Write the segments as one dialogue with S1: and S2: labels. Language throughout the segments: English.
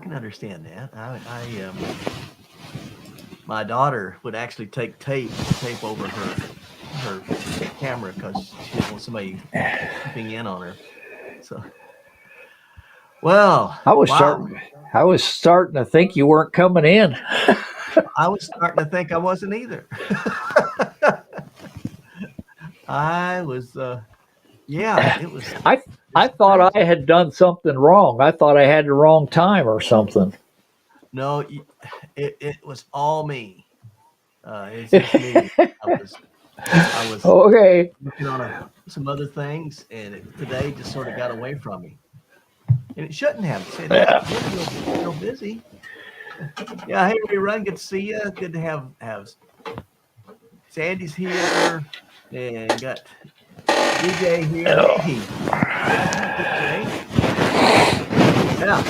S1: can understand that. My daughter would actually take tape over her camera because she didn't want somebody peeping in on her. So, well,
S2: I was
S1: wow.
S2: starting. I was starting to think you weren't coming in.
S1: I was starting to think I wasn't either. I was, yeah, it was
S2: I I
S1: just
S2: thought I
S1: crazy.
S2: had done something wrong. I thought I had the wrong time or something.
S1: No, it was all me. It's just me. I was I was
S2: Okay.
S1: working on some other things, and today just sort of got away from me. And it shouldn't have. Say that
S2: Yeah.
S1: you're real busy. Yeah, hey rerun, good to see you. Good to have Sandy's here, and got DJ here. Hey, good to see you, DJ. Yeah,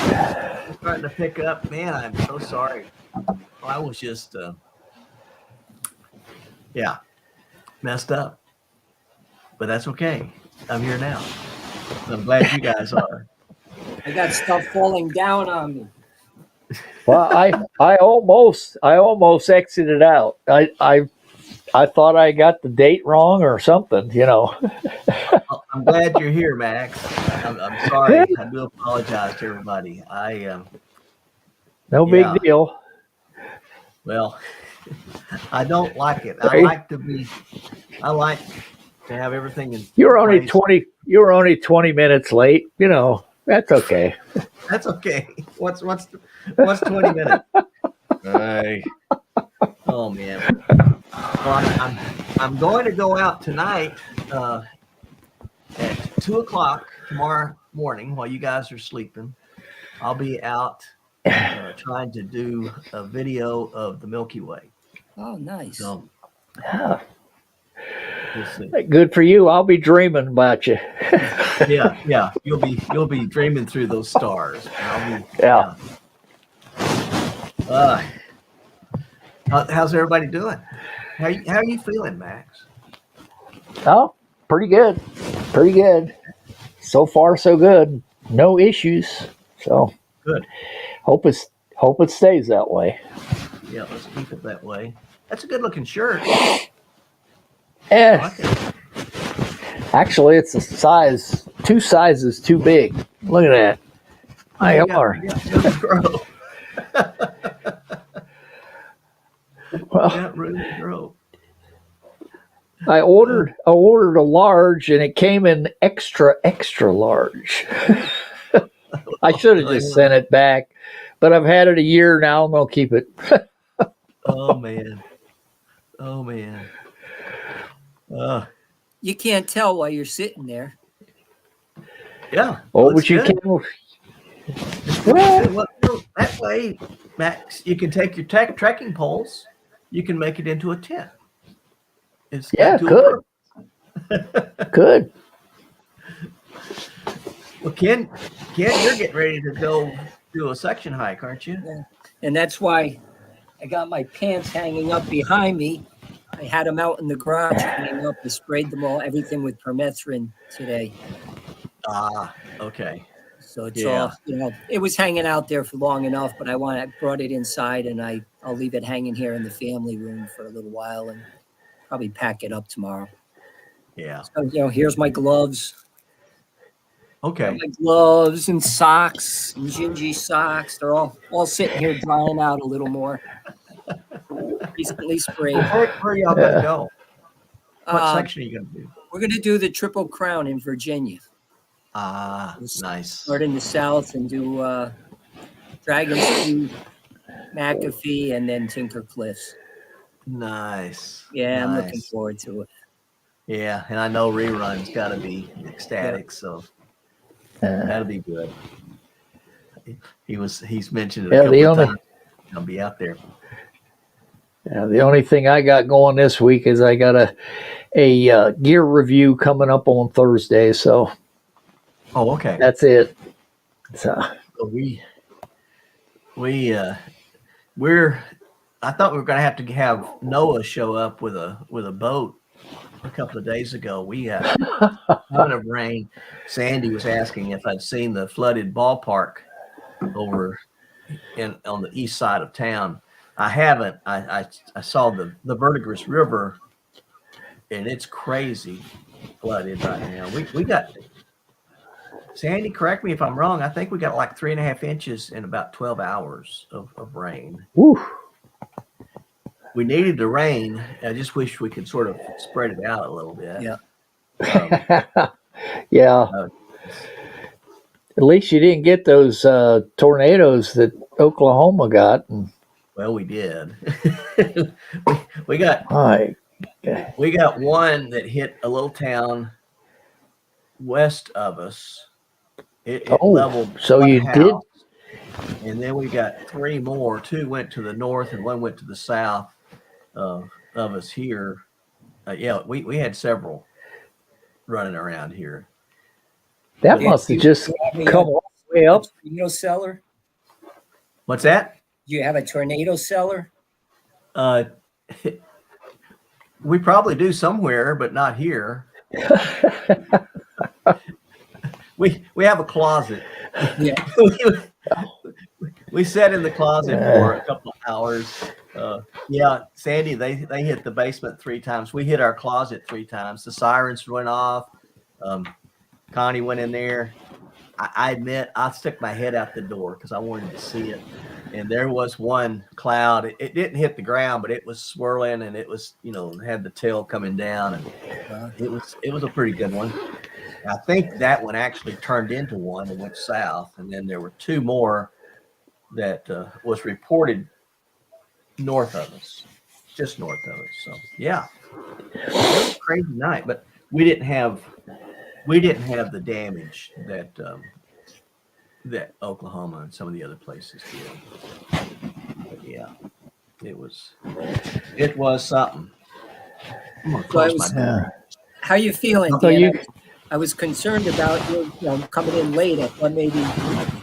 S1: we're starting to pick up. Man, I'm so sorry. I was just yeah, messed up, but that's okay. I'm here now. I'm glad you guys are.
S3: I got stuff falling down on me.
S2: Well, I almost exited out. I thought I got the date wrong or something.
S1: Well, I'm glad you're here, Max. I'm sorry. I do apologize to everybody.
S2: No big
S1: Yeah.
S2: deal.
S1: Well, I don't like it.
S2: Right?
S1: I like to have everything
S2: You
S1: in
S2: were only
S1: place.
S2: 20 minutes late. That's okay.
S1: That's okay. What's 20 minutes? Hey. Oh man. Well, I'm going to go out tonight at 2 o'clock tomorrow morning while you guys are sleeping. I'll be out trying to do a video of the Milky Way.
S3: Oh, nice.
S1: So we'll see.
S2: Good for you. I'll be dreaming about you.
S1: Yeah. You'll be dreaming through those stars. And I'll be
S2: Yeah.
S1: Uh, how's everybody doing? How are you feeling, Max?
S2: Oh, pretty good. Pretty good. So far, so good. No issues. So
S1: Good.
S2: hope it stays that way.
S1: Yeah, let's keep it that way. That's a good looking shirt. I
S2: Eh,
S1: like it.
S2: actually, it's two sizes too big. Look at that.
S1: You
S2: I
S1: got
S2: are.
S1: room to grow. You
S2: Well,
S1: got room to grow.
S2: I ordered a large, and it came in extra large. I should have just sent it back, but I've had it a year now. I'm gonna keep it.
S1: Oh man. Oh man. Uh,
S3: You can't tell while you're sitting there.
S1: yeah.
S2: Oh,
S1: Looks
S2: but you
S1: good.
S2: can.
S1: It's good. Well, that way, Max, you can take your trekking poles. You can make it into a tent. It's
S2: Yeah,
S1: got dual
S2: good,
S1: purpose.
S2: good.
S1: Well, Ken, you're getting ready to go do a section hike, aren't you?
S3: Yeah. And that's why I got my pants hanging up behind me. I had them out in the garage hanging up. I sprayed them all, everything with permethrin today.
S1: Ah, okay.
S3: So it's
S1: Yeah.
S3: all, it was hanging out there for long enough, but I brought it inside and I'll leave it hanging here in the family room for a little while and probably pack it up tomorrow.
S1: Yeah.
S3: So, here's my gloves.
S1: Okay.
S3: My gloves and socks and Gingy socks. They're all sitting here drying out a little more. Recently sprayed.
S1: Where are y'all gonna go? What section are you gonna do?
S3: We're going to do the Triple Crown in Virginia.
S1: Ah, nice.
S3: Start in the south and do Dragon's Tooth, McAfee, and then Tinker Cliffs.
S1: Nice.
S3: Yeah, I'm looking
S1: Nice.
S3: forward to it.
S1: Yeah, and I know rerun's got to be ecstatic, so that'll be good. He's mentioned it a couple of times. I'll be out there.
S2: Yeah, the only thing I got going this week is I got a gear review coming up on Thursday. So
S1: Oh, okay.
S2: that's it. So
S1: we're I thought we were going to have Noah show up with a boat a couple of days ago. We had a ton of rain. Sandy was asking if I'd seen the flooded ballpark over on the east side of town. I haven't. I saw the Verdigris River, and it's crazy flooded right now. We got, Sandy, correct me if I'm wrong. I think we got like 3.5 inches in about 12 hours of rain.
S2: Woo.
S1: We needed the rain. I just wish we could sort of spread it out a little bit.
S3: Yeah.
S2: Yeah.
S1: Uh,
S2: At least you didn't get those tornadoes that Oklahoma got. And
S1: well, we did. we got
S2: my,
S1: we got one that hit a little town west of us. It leveled
S2: so
S1: one
S2: you
S1: house.
S2: did.
S1: And then we got 3 more. 2 went to the north and 1 went to the south of us here. Yeah, we had several running around here.
S2: That must have just come all the way up.
S3: Tornado cellar?
S1: What's that?
S3: Do you have a tornado cellar?
S1: We probably do somewhere, but not here. We have a closet.
S3: Yeah.
S1: We sat in the closet for a couple of hours. Yeah, Sandy, they hit the basement 3 times. We hit our closet 3 times. The sirens went off. Connie went in there. I admit I stuck my head out the door because I wanted to see it. And there was one cloud. It didn't hit the ground, but it was swirling, and it was, had the tail coming down, and it was a pretty good one. I think that one actually turned into one and went south, and then there were 2 more that was reported north of us, just north of us. So yeah, it was a crazy night, but we didn't have the damage that that Oklahoma and some of the other places did. But yeah, it was something. I'm gonna close my door.
S3: How you feeling,
S2: So
S3: Dan?
S2: you-
S3: I was concerned about you coming in late. I thought maybe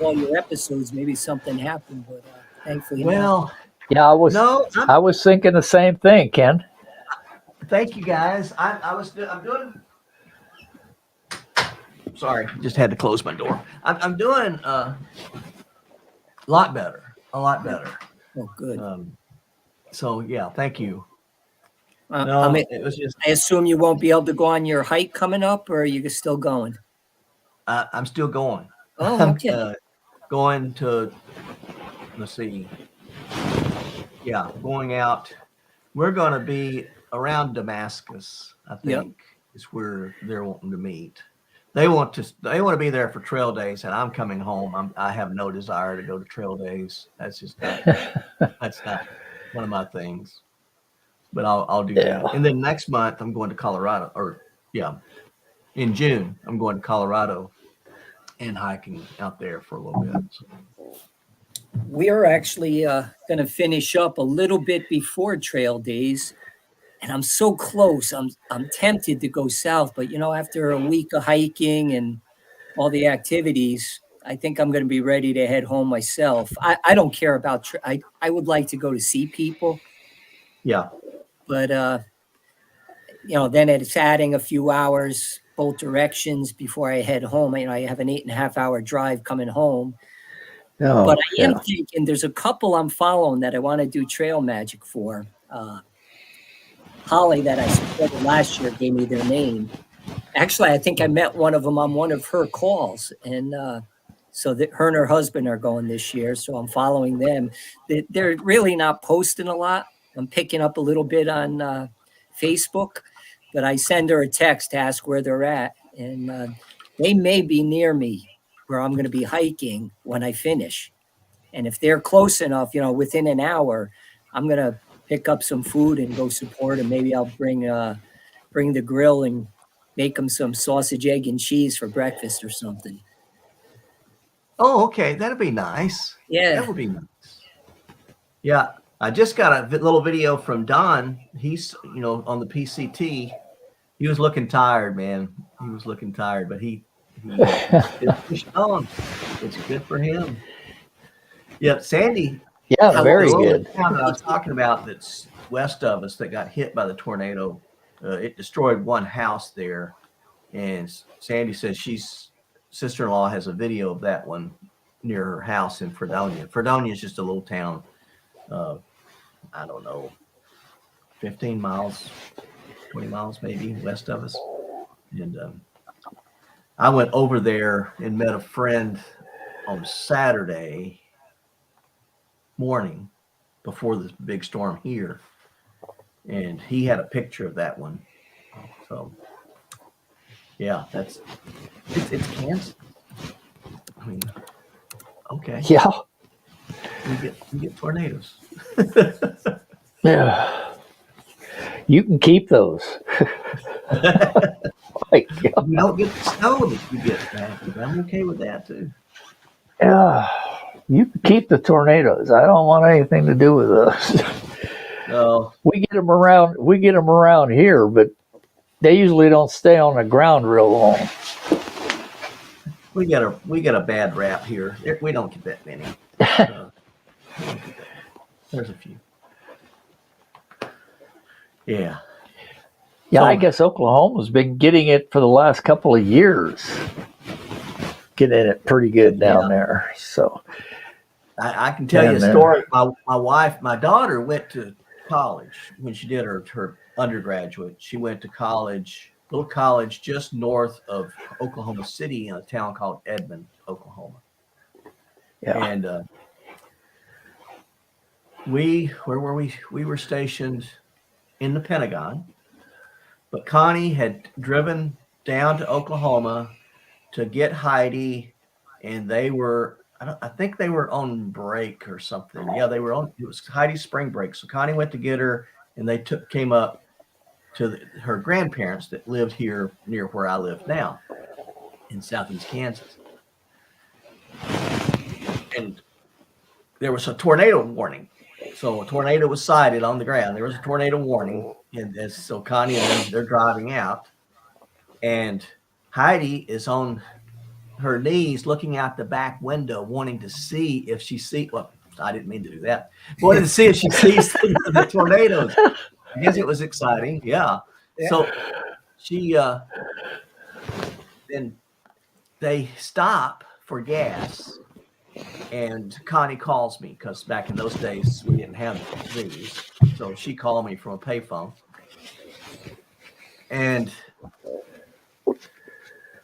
S3: all your episodes, maybe something happened, but thankfully not.
S1: Well,
S2: Yeah, I was.
S1: no,
S2: I was thinking the same thing, Ken.
S1: thank you guys. I'm doing. Sorry, just had to close my door. I'm doing a lot better.
S3: Oh, good.
S1: So yeah, thank you.
S3: I mean,
S1: It was just
S3: I assume you won't be able to go on your hike coming up, or are you still going?
S1: I'm still going.
S3: Oh, okay.
S1: Going to, let's see. Yeah, going out. We're going to be around Damascus, I think, is where they're wanting to meet. They want to be there for trail days, and I'm coming home. I have no desire to go to trail days. That's just that's not one of my things. But I'll do that. And then next month I'm going to Colorado, in June I'm going to Colorado and hiking out there for a little bit. So.
S3: We are actually going to finish up a little bit before trail days, and I'm so close. I'm tempted to go south, but after a week of hiking and all the activities, I think I'm going to be ready to head home myself. I don't care about. I would like to go to see people.
S1: Yeah.
S3: But then it's adding a few hours both directions before I head home. I have an 8.5 hour drive coming home.
S2: Oh,
S3: but I am thinking there's a couple I'm following that I want to do trail magic for. Holly, that I supported last year, gave me their name. Actually, I think I met one of them on one of her calls, and so her and her husband are going this year. So I'm following them. They're really not posting a lot. I'm picking up a little bit on Facebook, but I send her a text to ask where they're at, and they may be near me where I'm going to be hiking when I finish. And if they're close enough, within an hour, I'm going to pick up some food and go support them. Maybe I'll bring the grill and make them some sausage, egg, and cheese for breakfast or something.
S1: Oh, okay. That'd be nice.
S3: Yeah.
S1: That would be nice. Yeah. I just got a little video from Don. He's, on the PCT. He was looking tired, man. He was looking tired, but he pushed on. It's good for him. Yeah, Sandy.
S2: Yeah, very good.
S1: The town that I was talking about that's west of us that got hit by the tornado. It destroyed one house there, and Sandy says sister-in-law has a video of that one near her house in Fredonia. Fredonia is just a little town. I don't know, 15 miles, 20 miles maybe west of us. And I went over there and met a friend on Saturday morning before this big storm here. And he had a picture of that one. So, yeah, it's Kansas. I mean, okay.
S2: Yeah.
S1: You get tornadoes.
S2: Yeah. You can keep those. Like,
S1: You don't get the snow that you get back. I'm okay with that too.
S2: yeah. You can keep the tornadoes. I don't want anything to do with those.
S1: No,
S2: We get them around. We get them around here, but they usually don't stay on the ground real long.
S1: we get a bad rap here. We don't get that many. There's a few. Yeah.
S2: Yeah,
S1: So-
S2: I guess Oklahoma's been getting it for the last couple of years. Getting it pretty good down there. So
S1: I can tell you a
S2: Down there.
S1: story. My daughter went to college when she did her undergraduate. She went to college, little college just north of Oklahoma City in a town called Edmond, Oklahoma.
S2: yeah.
S1: And where were we? We were stationed in the Pentagon, but Connie had driven down to Oklahoma to get Heidi, and they were, I think they were on break or something. Yeah, they were on, it was Heidi's spring break. So Connie went to get her, and they came up to her grandparents that lived here near where I live now in southeast Kansas. And there was a tornado warning. So a tornado was sighted on the ground. There was a tornado warning. And so Connie and them, they're driving out. And Heidi is on her knees looking out the back window, wanting to see if she sees, well, I didn't mean to do that. Wanted to see if she sees the tornadoes. I guess it was exciting. Yeah. So she, then they stop for gas. And Connie calls me because back in those days we didn't have these. So she called me from a payphone. And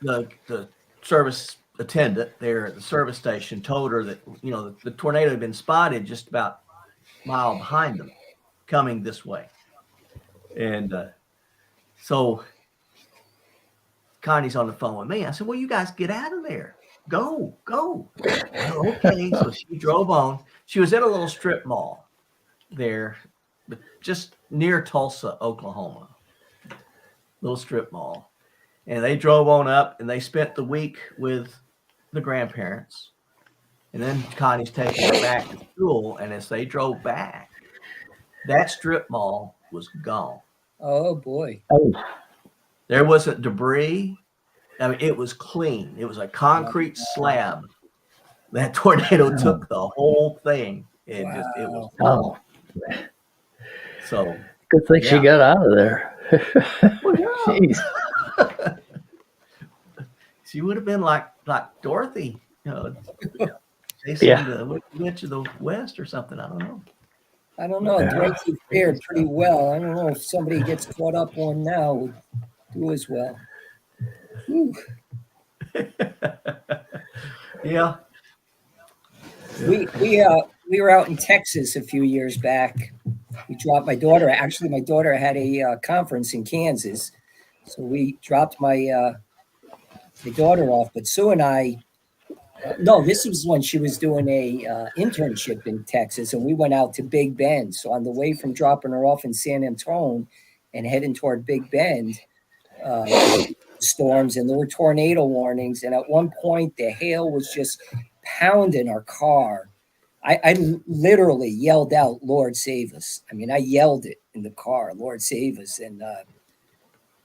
S1: the service attendant there at the service station told her that, you know, the tornado had been spotted just about a mile behind them coming this way. And so Connie's on the phone with me. I said, well, you guys get out of there. Go. Well, okay. So she drove on. She was at a little strip mall there, but just near Tulsa, Oklahoma. Little strip mall. And they drove on up and they spent the week with the grandparents. And then Connie's taking her back to school. And as they drove back, that strip mall was gone.
S3: Oh boy.
S2: Oh,
S1: There wasn't debris. I mean, it was clean. It was a concrete slab. That tornado took the whole thing. It was
S2: oh.
S1: so.
S2: Good thing she
S1: Yeah.
S2: got out of there. Jeez.
S1: She would have been like Dorothy, you know, chasing the witch of the West or something. I don't know.
S3: I don't know. Dorothy fared pretty well. I don't know if somebody gets caught up on now would do as well. Whew.
S1: Yeah.
S3: We were out in Texas a few years back. We dropped my daughter. Actually, my daughter had a conference in Kansas, so we dropped my daughter off. But Sue and I, no, this was when she was doing a internship in Texas, and we went out to Big Bend. So on the way from dropping her off in San Antonio and heading toward Big Bend, storms, and there were tornado warnings. And at one point, the hail was just pounding our car. I literally yelled out, "Lord, save us." I mean, I yelled it in the car, "Lord, save us." And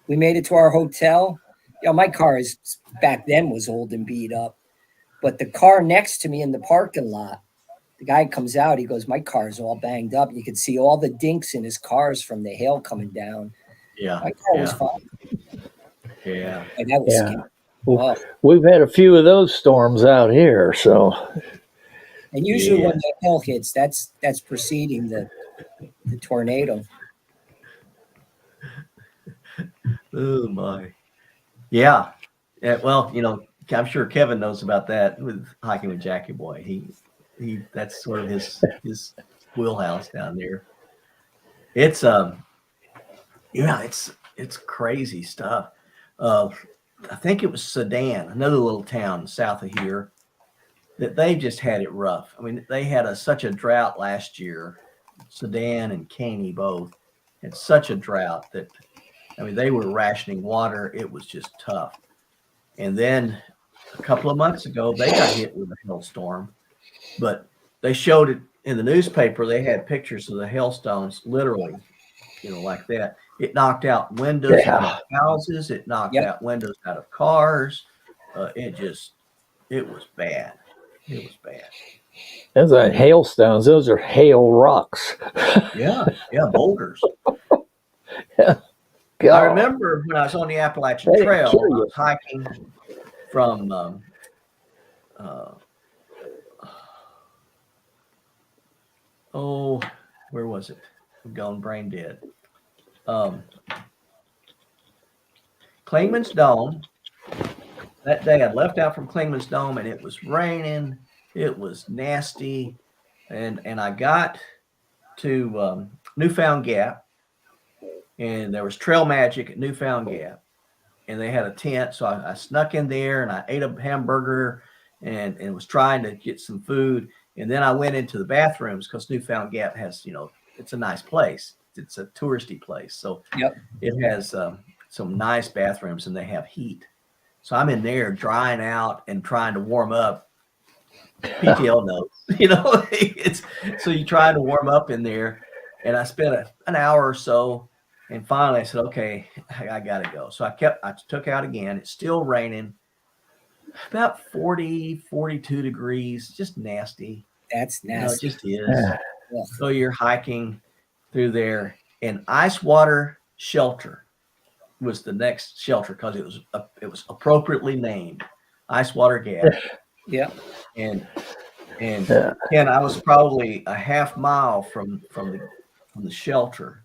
S3: we made it to our hotel. You know, my car is back then was old and beat up, but the car next to me in the parking lot, the guy comes out, he goes, "My car's all banged up." You could see all the dinks in his cars from the hail coming down.
S1: Yeah.
S3: My car was fine.
S1: Yeah.
S3: And that was
S2: Yeah.
S3: scary. Oh,
S2: We've had a few of those storms out here, so
S3: and usually
S1: Yeah.
S3: when the hail hits, that's preceding the tornado.
S1: Oh my. Yeah. Yeah. Well, I'm sure Kevin knows about that with hiking with Jackie Boy. He that's sort of his wheelhouse down there. It's yeah, it's crazy stuff. Uh, I think it was Sedan, another little town south of here, that they just had it rough. I mean, they had such a drought last year. Sedan and Caney both had such a drought that, I mean, they were rationing water. It was just tough. And then a couple of months ago, they got hit with a hailstorm, but they showed it in the newspaper. They had pictures of the hailstones, literally, like that. It knocked out windows out of houses. It knocked out windows out of cars. It was bad. It was bad.
S2: those aren't hailstones; those are hail rocks.
S1: Yeah, boulders.
S2: God.
S1: I remember when I was on the Appalachian
S2: That'd
S1: Trail, I
S2: kill you.
S1: was hiking from where was it? I'm going brain dead. Clingman's Dome. That day I left out from Clingman's Dome and it was raining. It was nasty. And I got to Newfound Gap, and there was Trail Magic at Newfound Gap, and they had a tent. So I snuck in there and I ate a hamburger and was trying to get some food. And then I went into the bathrooms because Newfound Gap has, it's a nice place. It's a touristy place. So it has some nice bathrooms and they have heat. So I'm in there drying out and trying to warm up. PTL notes, it's so you try to warm up in there. And I spent an hour or so. And finally I said, okay, I got to go. So I took out again. It's still raining, about 40, 42 degrees, just nasty.
S3: That's nasty.
S1: It just is. So you're hiking through there, and Ice Water Shelter was the next shelter because it was appropriately named Ice Water Gap.
S3: Yeah.
S1: And Ken, I was probably a half mile from the shelter,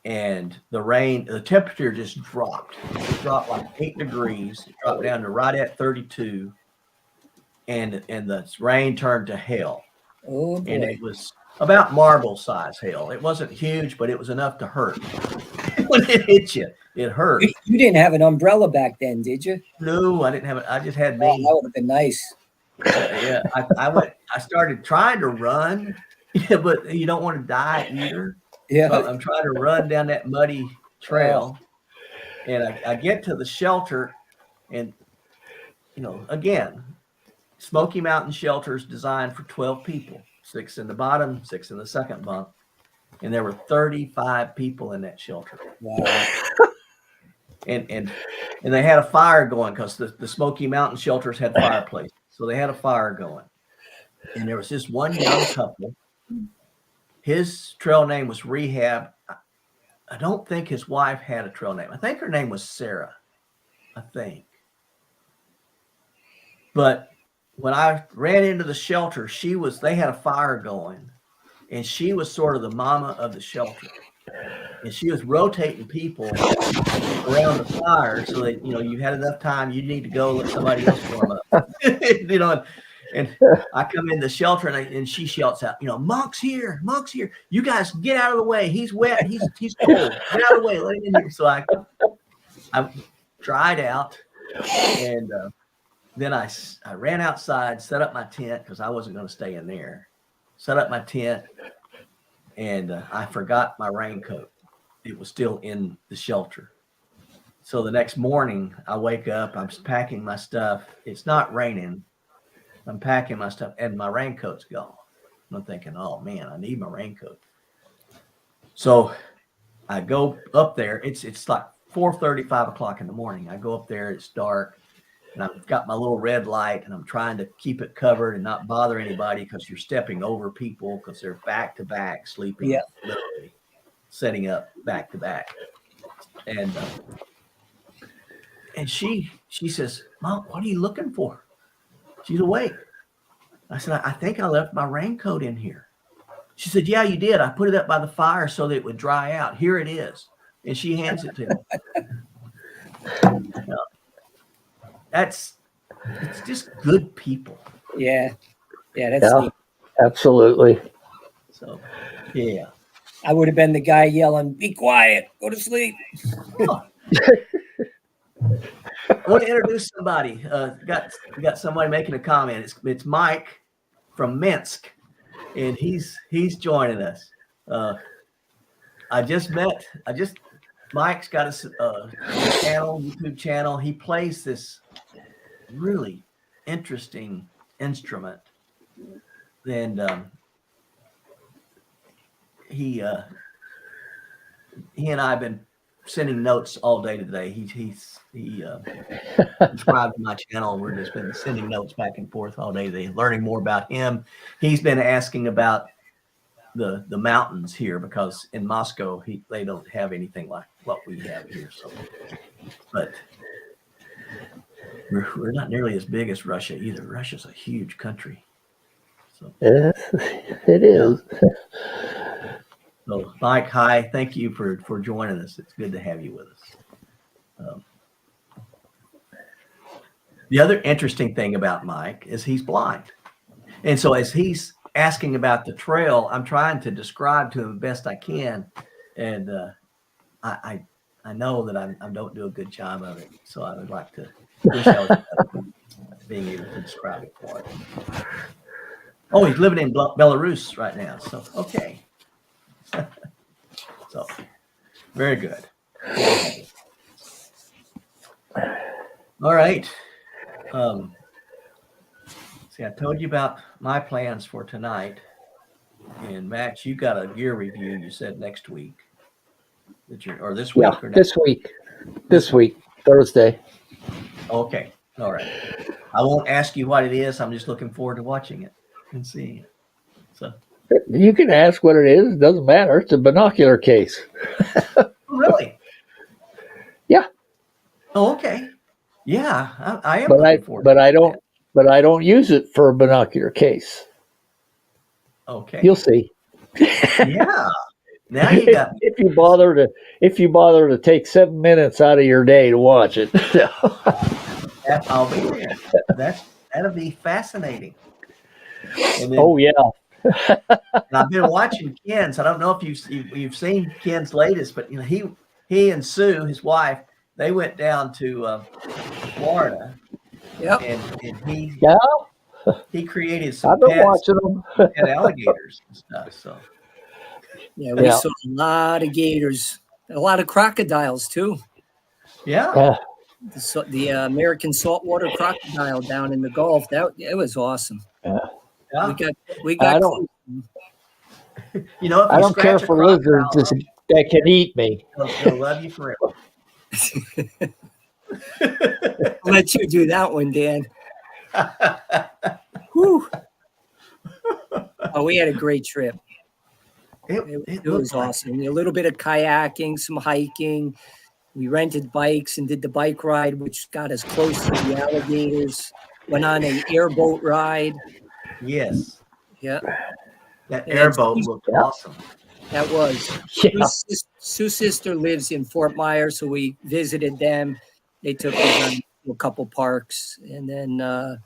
S1: and the temperature just dropped. It dropped like 8 degrees. It dropped down to right at 32, and the rain turned to hail.
S3: Oh boy.
S1: And it was about marble size hail. It wasn't huge, but it was enough to hurt. When it hit you, it hurt.
S3: You didn't have an umbrella back then, did you?
S1: No, I didn't have it. I just had me.
S3: Oh, that would have been nice.
S1: Yeah, I started trying to run, but you don't want to die either.
S3: Yeah.
S1: So I'm trying to run down that muddy trail, and I get to the shelter, and again, Smoky Mountain Shelter is designed for 12 people, 6 in the bottom, 6 in the second bunk, and there were 35 people in that shelter.
S3: Wow.
S1: And they had a fire going because the Smoky Mountain shelters had fireplaces. So they had a fire going. And there was this one young couple. His trail name was Rehab. I don't think his wife had a trail name. I think her name was Sarah. I think. But when I ran into the shelter, they had a fire going. And she was sort of the mama of the shelter. And she was rotating people around the fire so that, you had enough time. You need to go let somebody else warm up. And I come in the shelter and she shouts out, Monk's here. You guys get out of the way. He's wet. He's cold. Get out of the way. Let him in here. So I dried out, and then I ran outside, set up my tent because I wasn't going to stay in there. Set up my tent, and I forgot my raincoat. It was still in the shelter. So the next morning I wake up, I'm packing my stuff. It's not raining. I'm packing my stuff and my raincoat's gone. I'm thinking, oh man, I need my raincoat. So I go up there. It's like 4:30, 5 o'clock in the morning. I go up there, it's dark, and I've got my little red light, and I'm trying to keep it covered and not bother anybody because you're stepping over people because they're back to back sleeping, literally And she says, "Mom, what are you looking for?" She's awake. I said, "I think I left my raincoat in here." She said, "Yeah, you did. I put it up by the fire so that it would dry out. Here it is." And she hands it to me. It's just good people.
S3: Yeah. That's
S2: Yeah,
S3: neat.
S2: absolutely.
S1: So, yeah.
S3: I would have been the guy yelling, "Be quiet, go to sleep."
S1: I want to introduce somebody. Got somebody making a comment. It's Mike from Minsk, and he's joining us. Mike's got a YouTube channel. He plays this really interesting instrument, and he and I have been sending notes all day today. He subscribed to my channel, and we're just been sending notes back and forth all day today, learning more about him. He's been asking about the mountains here, because in Moscow they don't have anything like what we have here. So, but we're not nearly as big as Russia either. Russia's a huge country. So
S2: Yeah, it is.
S1: So, Mike, hi. Thank you for joining us. It's good to have you with us. The other interesting thing about Mike is he's blind. And so as he's asking about the trail, I'm trying to describe to him the best I can. And I know that I don't do a good job of it. So I would like to wish I was being able to describe it for him. Oh, he's living in Belarus right now. So, okay. So, very good. All right. See, I told you about my plans for tonight. And Max, you got a gear review, you said next week. Or this week?
S2: Yeah,
S1: or next
S2: this week, Thursday.
S1: Okay. All right. I won't ask you what it is. I'm just looking forward to watching it and seeing it. So.
S2: You can ask what it is. It doesn't matter. It's a binocular case.
S1: Really?
S2: Yeah.
S1: Oh, okay. Yeah, I am.
S2: But I don't use it for a binocular case.
S1: Okay.
S2: You'll see.
S1: Yeah. Now you got.
S2: if you bother to take 7 minutes out of your day to watch it.
S1: I'll be there. That'll be fascinating. And then,
S2: oh yeah.
S1: I've been watching Ken's. I don't know if you've seen Ken's latest, but he and Sue, his wife, they went down to Florida.
S3: Yep.
S1: And he created some
S2: I've been
S1: pets
S2: watching them.
S1: and alligators and stuff. So
S3: Yeah, we saw a lot of gators, a lot of crocodiles too.
S1: yeah.
S3: The American saltwater crocodile down in the Gulf. It was awesome.
S2: Yeah.
S3: We got.
S2: I don't
S1: I don't
S2: care for lizards that can eat me.
S1: They'll love you forever.
S3: I'll let you do that one, Dan. Whew. Oh, we had a great trip. It was awesome. A little bit of kayaking, some hiking. We rented bikes and did the bike ride, which got us close to the alligators. Went on an airboat ride.
S1: Yes.
S3: Yeah.
S1: That airboat looked awesome.
S3: That was.
S2: Yeah.
S3: Sue's sister lives in Fort Myers, so we visited them. They took us to a couple parks, and then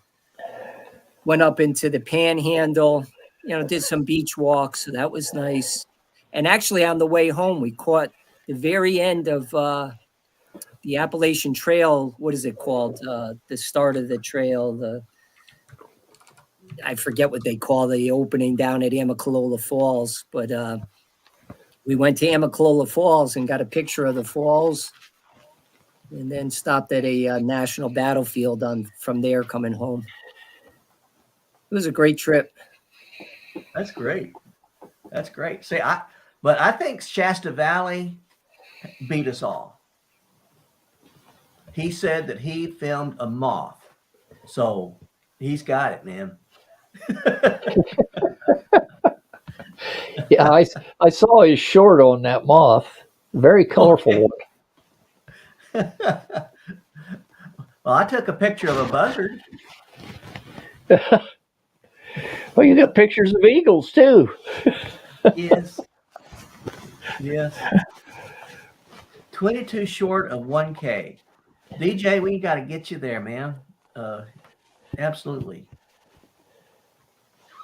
S3: went up into the Panhandle. Did some beach walks, so that was nice. And actually, on the way home, we caught the very end of the Appalachian Trail. What is it called? The start of the trail. I forget what they call the opening down at Amicalola Falls, but we went to Amicalola Falls and got a picture of the falls, and then stopped at a national battlefield from there coming home. It was a great trip.
S1: That's great. That's great. See, I think Shasta Valley beat us all. He said that he filmed a moth, so he's got it, man.
S2: Yeah, I saw his short on that moth. Very colorful one.
S1: Well, I took a picture of a buzzard.
S2: Well, you got pictures of eagles too.
S1: Yes. Yes. 22 short of 1K. DJ, we got to get you there, man. Absolutely.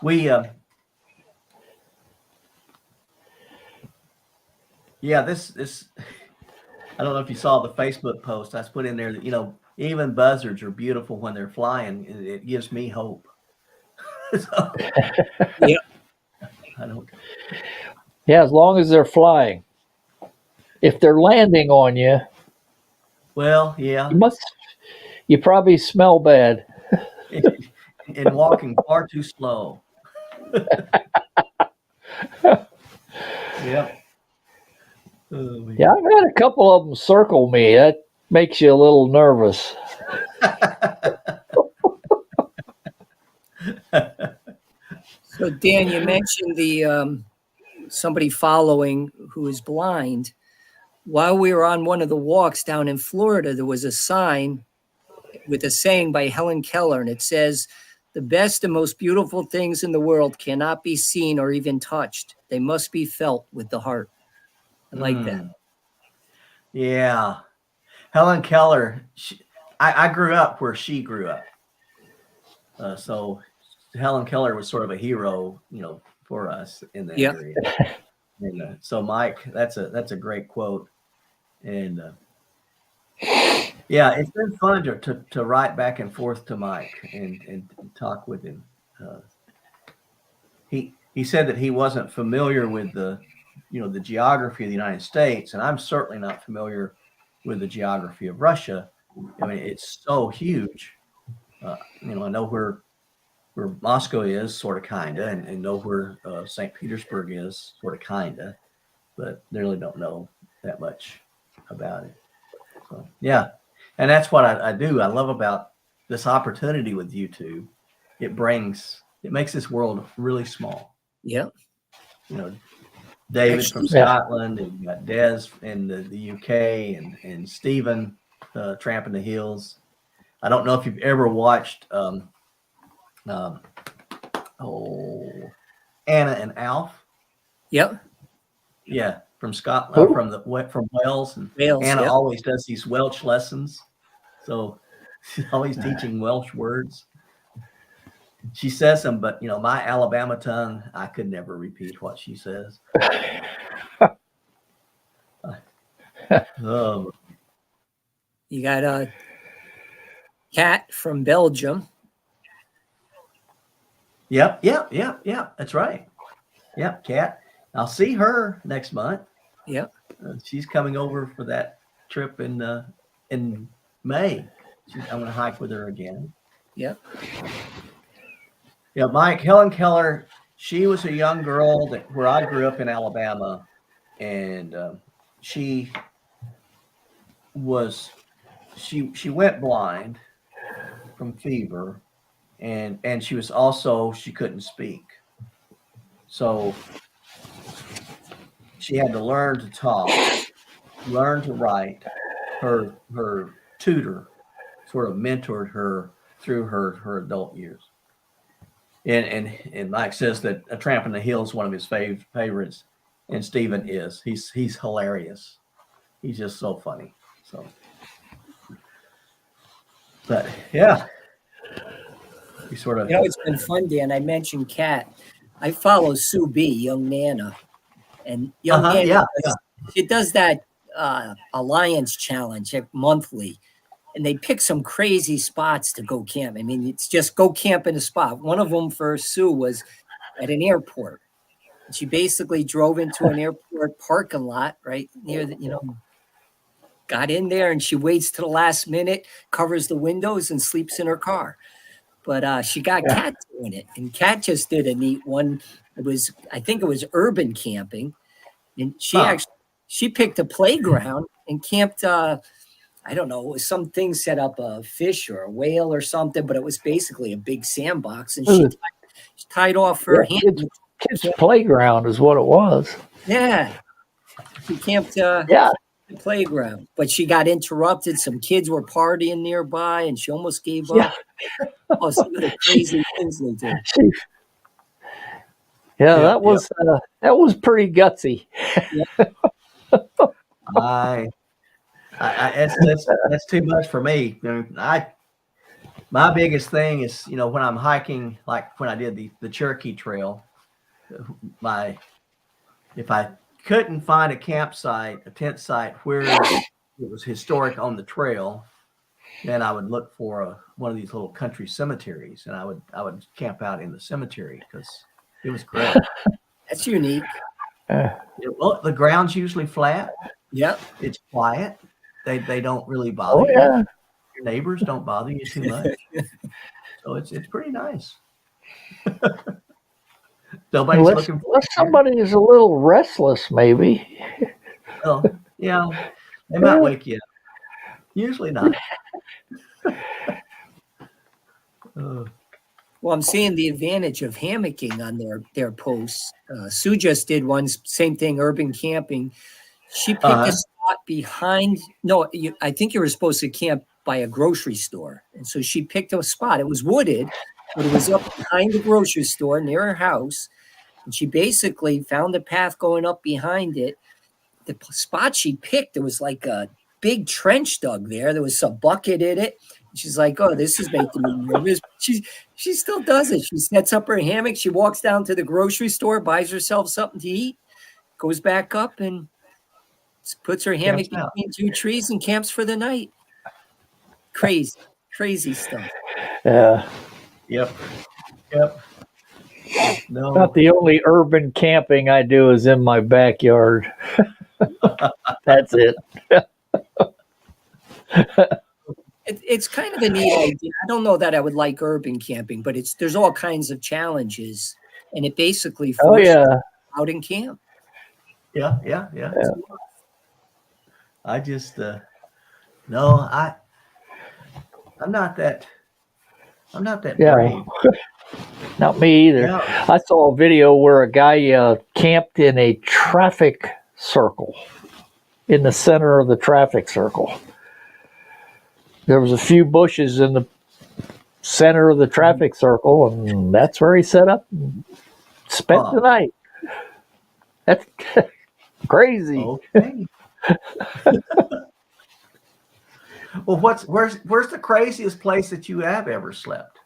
S1: Yeah, this I don't know if you saw the Facebook post I put in there that, even buzzards are beautiful when they're flying. It gives me hope. So,
S3: Yeah.
S1: I don't.
S2: Yeah, as long as they're flying. If they're landing on you,
S1: Well, yeah,
S2: you probably smell bad.
S1: and walking far too slow. Yep. Oh, man.
S2: Yeah, I've had a couple of them circle me. That makes you a little nervous.
S3: So Dan, you mentioned the somebody following who is blind. While we were on one of the walks down in Florida, there was a sign with a saying by Helen Keller, and it says, "The best and most beautiful things in the world cannot be seen or even touched. They must be felt with the heart." I like that.
S1: Yeah. Helen Keller, I grew up where she grew up. So Helen Keller was sort of a hero, for us in that area. And so Mike, that's a great quote. And yeah, it's been fun to write back and forth to Mike and talk with him. He said that he wasn't familiar with the geography of the United States, and I'm certainly not familiar with the geography of Russia. I mean, it's so huge. I know where Moscow is, sort of, kinda, and know where St. Petersburg is, sort of, kinda, but they really don't know that much about it. So, yeah, and that's what I do. I love about this opportunity with YouTube. It makes this world really small.
S3: Yeah.
S1: David from Scotland, and you got Des in the UK, and Stephen tramping the hills. I don't know if you've ever watched Anna and Alf.
S3: Yep.
S1: Yeah, from Scotland, from Wales, and
S3: Wales,
S1: Anna always does these Welsh lessons, so she's always teaching Welsh words. She says them, but my Alabama tongue, I could never repeat what she says.
S3: You got a Cat from Belgium.
S1: Yep. That's right. Yep, Cat. I'll see her next month.
S3: Yep.
S1: She's coming over for that trip in May. I'm going to hike with her again.
S3: Yep.
S1: Yeah, Mike, Helen Keller, she was a young girl where I grew up in Alabama, and she went blind from fever, and she was also, she couldn't speak, so she had to learn to talk, learn to write. Her tutor sort of mentored her through her adult years. And Mike says that A Tramp in the Hill is one of his favorites, and Stephen is. He's hilarious. He's just so funny. So, but yeah, we sort of.
S3: It's been fun, Dan. I mentioned Kat. I follow Sue B, Young Nana, and Young Nana. She does that Alliance Challenge monthly. And they pick some crazy spots to go camp. I mean, it's just go camp in a spot. One of them for Sue was at an airport. She basically drove into an airport parking lot right near got in there, and she waits to the last minute, covers the windows, and sleeps in her car. But she got Kat doing it. And Kat just did a neat one. I think it was urban camping. And she picked a playground and camped I don't know, it was something set up a fish or a whale or something, but it was basically a big sandbox, and she tied off her hand.
S2: Kids' playground is what it was.
S3: Yeah. She camped. the playground, but she got interrupted. Some kids were partying nearby, and she almost gave
S2: Yeah.
S3: up. Oh, some of the crazy things they do.
S2: Yeah,
S1: Yeah,
S2: that was pretty gutsy.
S1: That's too much for me. My biggest thing is, when I'm hiking, like when I did the Cherokee Trail, if I couldn't find a tent site where it was historic on the trail, then I would look for one of these little country cemeteries, and I would camp out in the cemetery because it was great.
S3: That's unique.
S1: Well, the ground's usually flat.
S3: Yep.
S1: It's quiet. They don't really bother
S2: Oh
S1: you.
S2: yeah.
S1: Your neighbors don't bother you too much. So it's pretty nice. Nobody's looking for
S2: Unless somebody is a little restless, maybe.
S1: Oh, yeah. They might wake you up. Usually not.
S3: Well, I'm seeing the advantage of hammocking on their posts. Sue just did one, same thing, urban camping. She picked a spot behind. No, I think you were supposed to camp by a grocery store, and so she picked a spot. It was wooded, but it was up behind the grocery store near her house, and she basically found a path going up behind it. The spot she picked, there was like a big trench dug there. There was a bucket in it. She's like, "Oh, this is making me nervous." She still does it. She sets up her hammock. She walks down to the grocery store, buys herself something to eat, goes back up, and puts her hammock between two trees and camps for the night. Crazy stuff.
S2: Yeah.
S1: Yep. No.
S2: Not the only urban camping I do is in my backyard. That's it.
S3: It's kind of a neat idea. I don't know that I would like urban camping, but there's all kinds of challenges, and it basically forces you out in camp.
S1: Yeah. I just no, I'm not that brave.
S2: Not me either.
S1: Yeah.
S2: I saw a video where a guy camped in a traffic circle, in the center of the traffic circle. There was a few bushes in the center of the traffic circle, and that's where he set up and spent the night. That's crazy.
S1: Okay. Well, where's the craziest place that you have ever slept?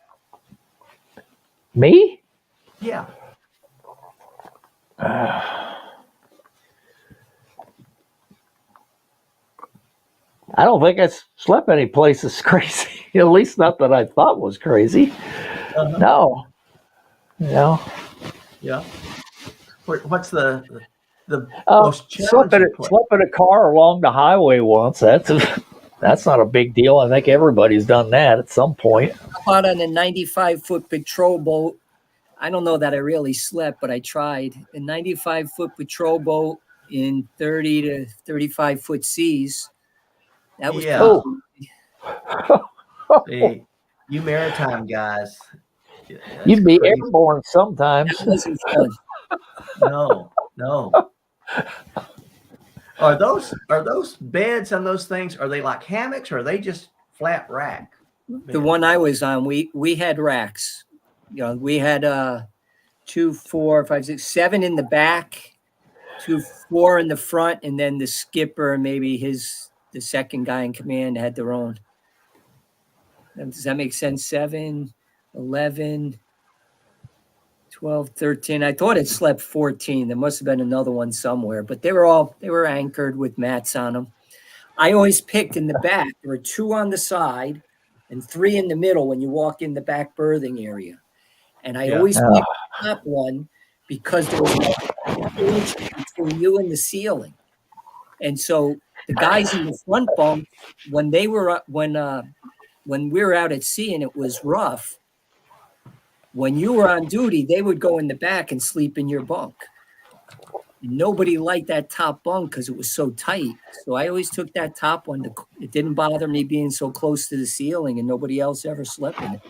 S2: Me?
S1: Yeah.
S2: I don't think I slept any place that's crazy. At least not that I thought was crazy. No.
S1: Yeah. What's the most challenging place?
S2: Slept in a car along the highway once. That's not a big deal. I think everybody's done that at some point.
S3: How about on a 95-foot patrol boat? I don't know that I really slept, but I tried. A 95-foot patrol boat in 30 to 35-foot seas. That was
S1: See, you maritime guys.
S2: You'd be airborne sometimes.
S3: That wasn't fun.
S1: No. Are those beds on those things? Are they like hammocks, or are they just flat rack?
S3: The one I was on, we had racks. We had 2, 4, 5, 6, 7 in the back, 2, 4 in the front, and then the skipper and maybe the second guy in command had their own. Does that make sense? 7, 11, 12, 13. I thought it slept 14. There must have been another one somewhere, but they were anchored with mats on them. I always picked in the back. There were 2 on the side and 3 in the middle when you walk in the back berthing area. And I always picked the top one because there was an inch between you and the ceiling. And so the guys in the front bunk, when we were out at sea and it was rough, when you were on duty, they would go in the back and sleep in your bunk. Nobody liked that top bunk because it was so tight. So I always took that top one. It didn't bother me being so close to the ceiling, and nobody else ever slept in it.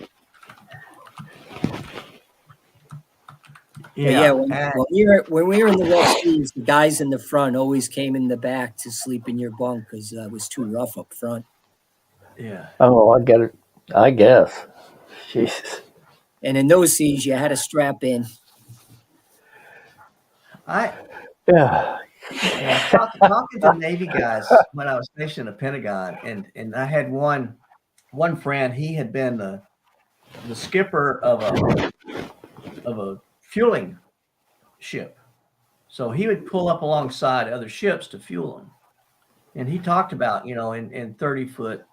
S3: But yeah, when we were in the West Indies, the guys in the front always came in the back to sleep in your bunk because it was too rough up front.
S1: yeah.
S2: Oh, I get it. I guess. Jesus.
S3: And in those seas, you had to strap in.
S1: I
S2: Yeah.
S1: Yeah, talking to Navy guys when I was stationed at the Pentagon, and I had one friend. He had been the skipper of a fueling ship, so he would pull up alongside other ships to fuel them. And he talked about, in 30-foot,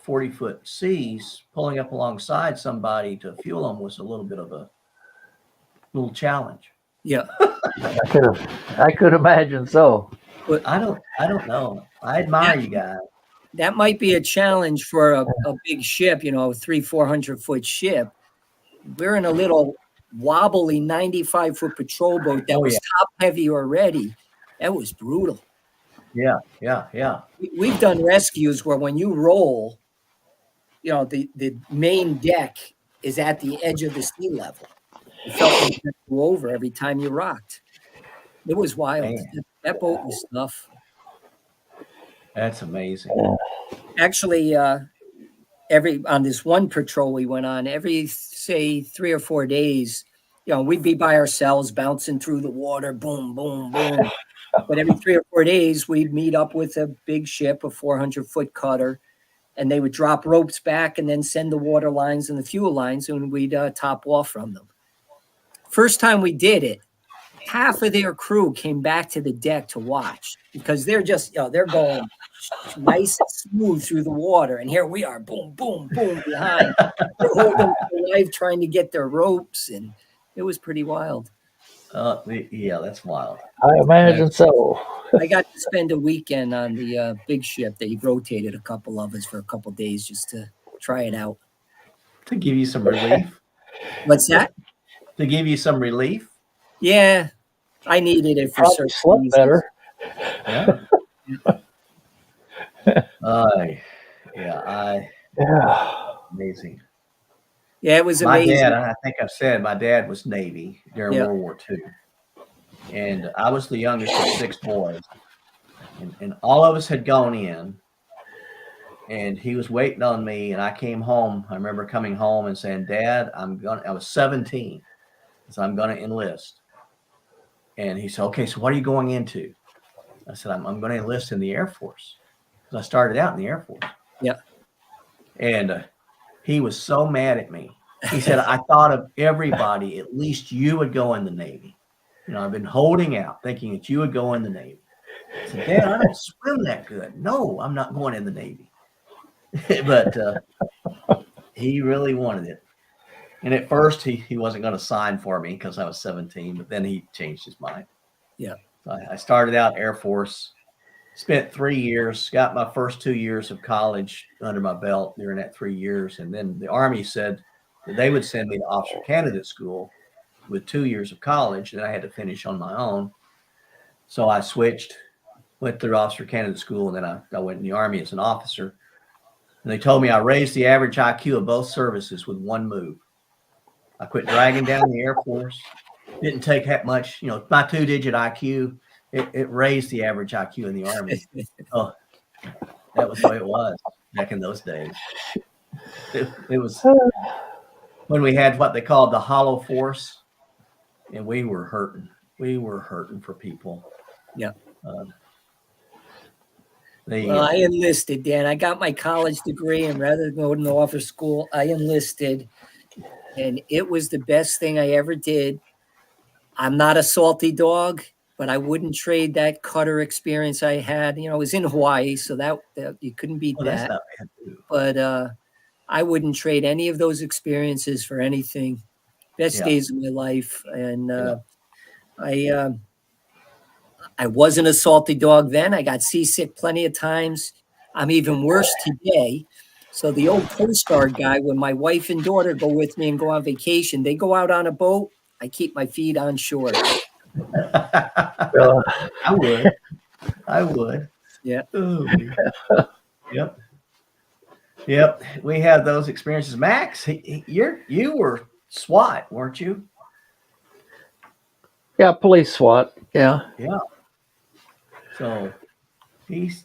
S1: 40-foot seas, pulling up alongside somebody to fuel them was a little bit of a little challenge.
S3: Yeah.
S2: I could imagine so.
S3: But
S1: I don't know. I admire you guys.
S3: that might be a challenge for a big ship, a 300-400-foot ship. We're in a little wobbly 95-foot patrol boat that was top heavy already. That was brutal.
S1: Yeah.
S3: We've done rescues where when you roll, the main deck is at the edge of the sea level. It felt like you go over every time you rocked. It was wild.
S1: Man.
S3: That boat was tough.
S1: That's amazing.
S3: Actually, on this one patrol we went on, every say 3 or 4 days, we'd be by ourselves bouncing through the water, boom, boom, boom. But every 3 or 4 days, we'd meet up with a big ship, a 400-foot cutter, and they would drop ropes back and then send the water lines and the fuel lines, and we'd top off from them. First time we did it, half of their crew came back to the deck to watch because they're just, they're going nice and smooth through the water. And here we are, boom, boom, boom, behind. They're holding their life trying to get their ropes. And it was pretty wild.
S1: Yeah, that's wild.
S2: I imagine so.
S3: I got to spend a weekend on the big ship. They rotated a couple of us for a couple of days just to try it out.
S1: To give you some relief.
S3: What's that?
S1: To give you some relief.
S3: Yeah, I needed it for
S2: Probably
S3: certain
S2: slept
S3: reasons.
S2: better.
S1: Yeah. Amazing.
S3: Yeah, it was
S1: My
S3: amazing.
S1: dad, I think I've said, my dad was Navy during World War II. And I was the youngest of 6 boys. And all of us had gone in. And he was waiting on me. And I came home. I remember coming home and saying, Dad, I was 17. So I'm going to enlist. And he said, okay, so what are you going into? I said, I'm going to enlist in the Air Force. So I started out in the Air Force.
S3: Yeah.
S1: And he was so mad at me. He said, I thought of everybody, at least you would go in the Navy. I've been holding out thinking that you would go in the Navy. I said, Dad, I don't swim that good. No, I'm not going in the Navy. But he really wanted it. And at first he wasn't going to sign for me because I was 17, but then he changed his mind.
S3: Yeah.
S1: So I started out Air Force, spent 3 years, got my first 2 years of college under my belt during that 3 years. And then the Army said that they would send me to Officer Candidate School with 2 years of college that I had to finish on my own. So I switched, went through Officer Candidate School, and then I went in the Army as an officer. And they told me I raised the average IQ of both services with one move. I quit dragging down the Air Force. Didn't take that much, my 2-digit IQ, it raised the average IQ in the Army. Oh, that was the way it was back in those days. It was when we had what they called the hollow force, and we were hurting. We were hurting for people.
S3: Yeah.
S1: I
S3: enlisted, Dan. I got my college degree, and rather than go to officer school, I enlisted. And it was the best thing I ever did. I'm not a salty dog, but I wouldn't trade that cutter experience I had. It was in Hawaii, so that you couldn't beat that.
S1: That's not bad too.
S3: But I wouldn't trade any of those experiences for anything. Best days of my life. And I wasn't a salty dog then. I got seasick plenty of times. I'm even worse today. So the old Coast Guard guy, when my wife and daughter go with me and go on vacation, they go out on a boat. I keep my feet on shore.
S1: I would.
S3: Yeah.
S1: Ooh. Yep. We have those experiences. Max, you were SWAT, weren't you?
S2: Yeah, police SWAT. Yeah.
S1: Yeah. So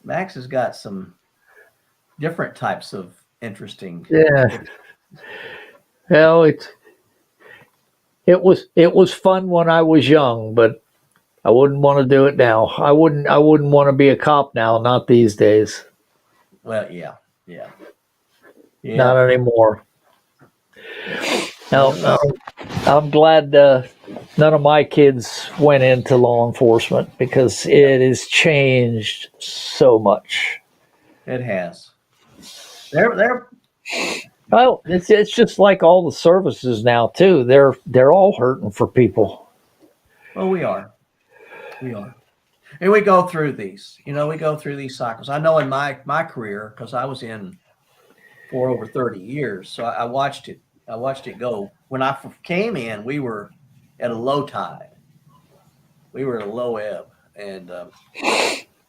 S1: Max has got some different types of interesting.
S2: Yeah. Well, it was fun when I was young, but I wouldn't want to do it now. I wouldn't want to be a cop now, not these days.
S1: Well, yeah, yeah,
S2: Not
S1: yeah.
S2: anymore. No,
S1: Well,
S2: I'm glad none of my kids went into law enforcement because it has changed so much.
S1: it has. They're
S2: Well, it's just like all the services now too. They're all hurting for people.
S1: well, we are. We are. And we go through these. We go through these cycles. I know in my career, because I was in for over 30 years, so I watched it. I watched it go. When I came in, we were at a low tide. We were at a low ebb, and